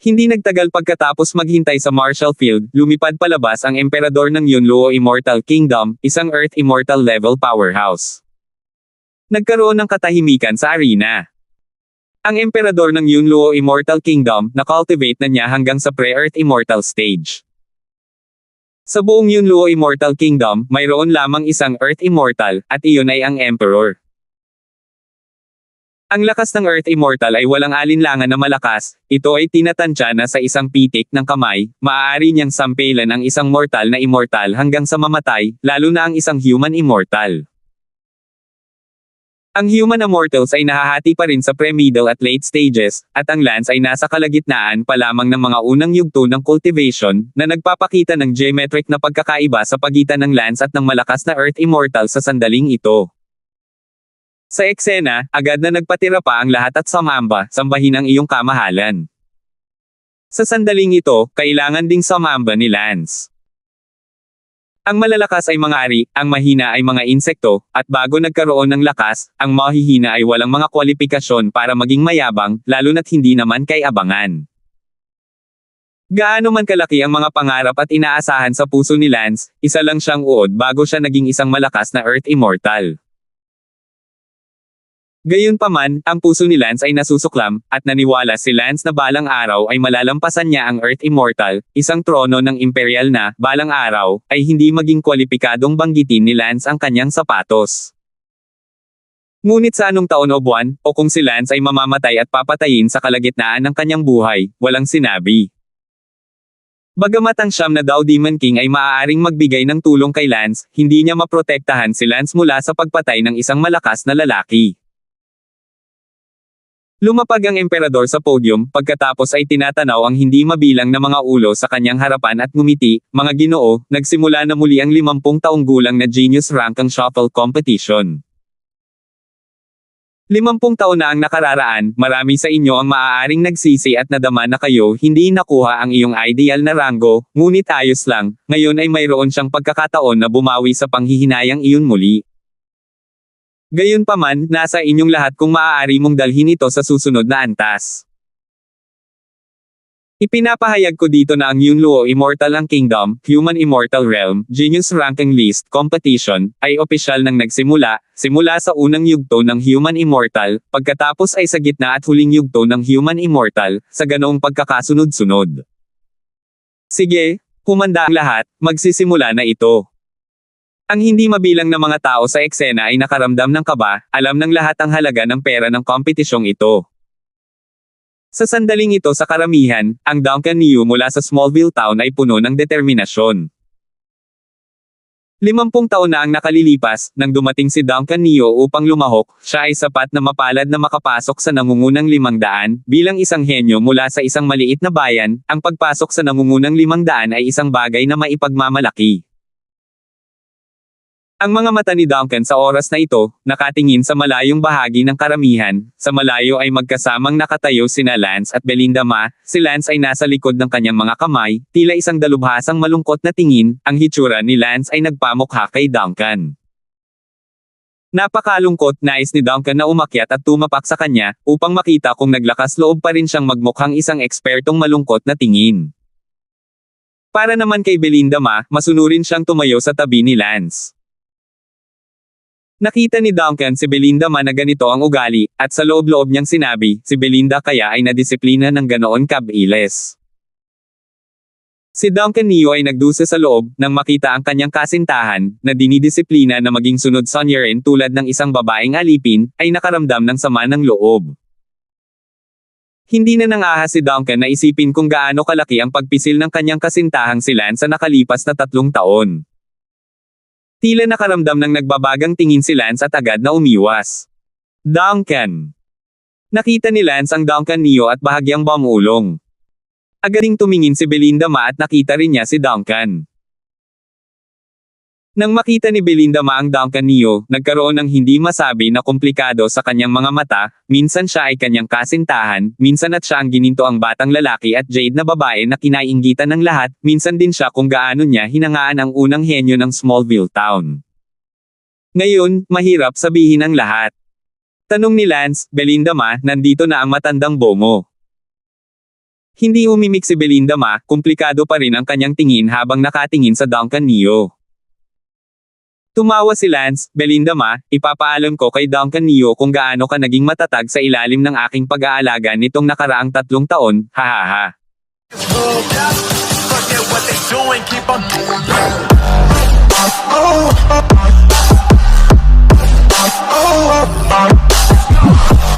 Hindi nagtagal pagkatapos maghintay sa Martial Field, lumipad palabas ang emperador ng Yunluo Immortal Kingdom, isang Earth Immortal level powerhouse. Nagkaroon ng katahimikan sa arena. Ang emperador ng Yunluo Immortal Kingdom, na-cultivate na niya hanggang sa pre-Earth Immortal stage. Sa buong Yunluo Immortal Kingdom, mayroon lamang isang Earth Immortal, at iyon ay ang Emperor. Ang lakas ng Earth Immortal ay walang alinlangan na malakas, ito ay tinatansya na sa isang pitik ng kamay, maaari niyang sampelan ang isang mortal na immortal hanggang sa mamatay, lalo na ang isang human immortal. Ang human immortals ay nahahati pa rin sa pre-middle at late stages, at ang Lance ay nasa kalagitnaan pa lamang ng mga unang yugto ng cultivation, na nagpapakita ng geometric na pagkakaiba sa pagitan ng Lance at ng malakas na Earth Immortal sa sandaling ito. Sa eksena, agad na nagpatira pa ang lahat at sumamba, sambahin ang iyong kamahalan. Sa sandaling ito, kailangan ding sumamba ni Lance. Ang malalakas ay mga ari, ang mahina ay mga insekto, at bago nagkaroon ng lakas, ang mahihina ay walang mga kwalifikasyon para maging mayabang, lalo na't hindi naman kay abangan. Gaano man kalaki ang mga pangarap at inaasahan sa puso ni Lance, isa lang siyang uod bago siya naging isang malakas na Earth Immortal. Gayunpaman, ang puso ni Lance ay nasusuklam, at naniwala si Lance na balang araw ay malalampasan niya ang Earth Immortal, isang trono ng imperial na, balang araw, ay hindi maging kwalipikadong banggitin ni Lance ang kanyang sapatos. Ngunit sa anong taon o buwan, o kung si Lance ay mamamatay at papatayin sa kalagitnaan ng kanyang buhay, walang sinabi. Bagamat ang siyam na daw Demon King ay maaaring magbigay ng tulong kay Lance, hindi niya maprotektahan si Lance mula sa pagpatay ng isang malakas na lalaki. Lumapag ang emperador sa podium, pagkatapos ay tinatanaw ang hindi mabilang na mga ulo sa kanyang harapan at ngumiti, mga ginoo, nagsimula na muli ang 50 taong gulang na Genius Ranking Shuffle Competition. 50 taon na ang nakararaan, marami sa inyo ang maaaring nagsisi at nadama na kayo hindi nakuha ang iyong ideal na ranggo, ngunit ayos lang, ngayon ay mayroon siyang pagkakataon na bumawi sa panghihinayang iyon muli. Gayunpaman, nasa inyong lahat kung maaari mong dalhin ito sa susunod na antas. Ipinapahayag ko dito na ang Yunluo Immortal ang Kingdom, Human Immortal Realm, Genius Ranking List Competition, ay opisyal nang nagsimula, simula sa unang yugto ng Human Immortal, pagkatapos ay sa gitna at huling yugto ng Human Immortal, sa ganoong pagkakasunod-sunod. Sige, humanda ang lahat, magsisimula na ito. Ang hindi mabilang na mga tao sa eksena ay nakaramdam ng kaba, alam ng lahat ang halaga ng pera ng kompetisyong ito. Sa sandaling ito sa karamihan, ang Duncan Niu mula sa Smallville Town ay puno ng determinasyon. 50 taon na ang nakalilipas, nang dumating si Duncan Niu upang lumahok, siya ay sapat na mapalad na makapasok sa nangungunang 500, bilang isang henyo mula sa isang maliit na bayan, ang pagpasok sa nangungunang 500 ay isang bagay na maipagmamalaki. Ang mga mata ni Duncan sa oras na ito, nakatingin sa malayong bahagi ng karamihan, sa malayo ay magkasamang nakatayo sina Lance at Belinda Ma, si Lance ay nasa likod ng kanyang mga kamay, tila isang dalubhasang malungkot na tingin, ang hitsura ni Lance ay nagpamukha kay Duncan. Napakalungkot, nais ni Duncan na umakyat at tumapak sa kanya, upang makita kung naglakas loob pa rin siyang magmukhang isang ekspertong malungkot na tingin. Para naman kay Belinda Ma, masunurin siyang tumayo sa tabi ni Lance. Nakita ni Duncan si Belinda Ma na ganito ang ugali, at sa loob-loob niyang sinabi, si Belinda kaya ay nadisiplina ng ganoon kabilis. Si Duncan Niu ay nagdusa sa loob, nang makita ang kanyang kasintahan, na dinidisiplina na maging sunod sonyerin tulad ng isang babaeng alipin, ay nakaramdam ng sama ng loob. Hindi na nangahas si Duncan na isipin kung gaano kalaki ang pagpisil ng kanyang kasintahang si Lance sa nakalipas na 3 taon. Tila nakaramdam ng nagbabagang tingin si Lance at agad na umiwas. Duncan. Nakita ni Lance ang Duncan Niu at bahagyang bumulong. Agad ding tumingin si Belinda Ma at nakita rin niya si Duncan. Nang makita ni Belinda Ma ang Duncan Niu, nagkaroon ng hindi masabi na komplikado sa kanyang mga mata, minsan siya ay kanyang kasintahan, minsan at siya ang gininto ang batang lalaki at jade na babae na kinainggitan ng lahat, minsan din siya kung gaano niya hinangaan ang unang henyo ng Smallville Town. Ngayon, mahirap sabihin ang lahat. Tanong ni Lance, Belinda Ma, nandito na ang matandang bomo. Hindi umimik si Belinda Ma, komplikado pa rin ang kanyang tingin habang nakatingin sa Duncan Niu. Tumawa si Lance, Belinda Ma, ipapaalam ko kay Duncan Niu kung gaano ka naging matatag sa ilalim ng aking pag-aalaga nitong nakaraang 3 taon, hahaha.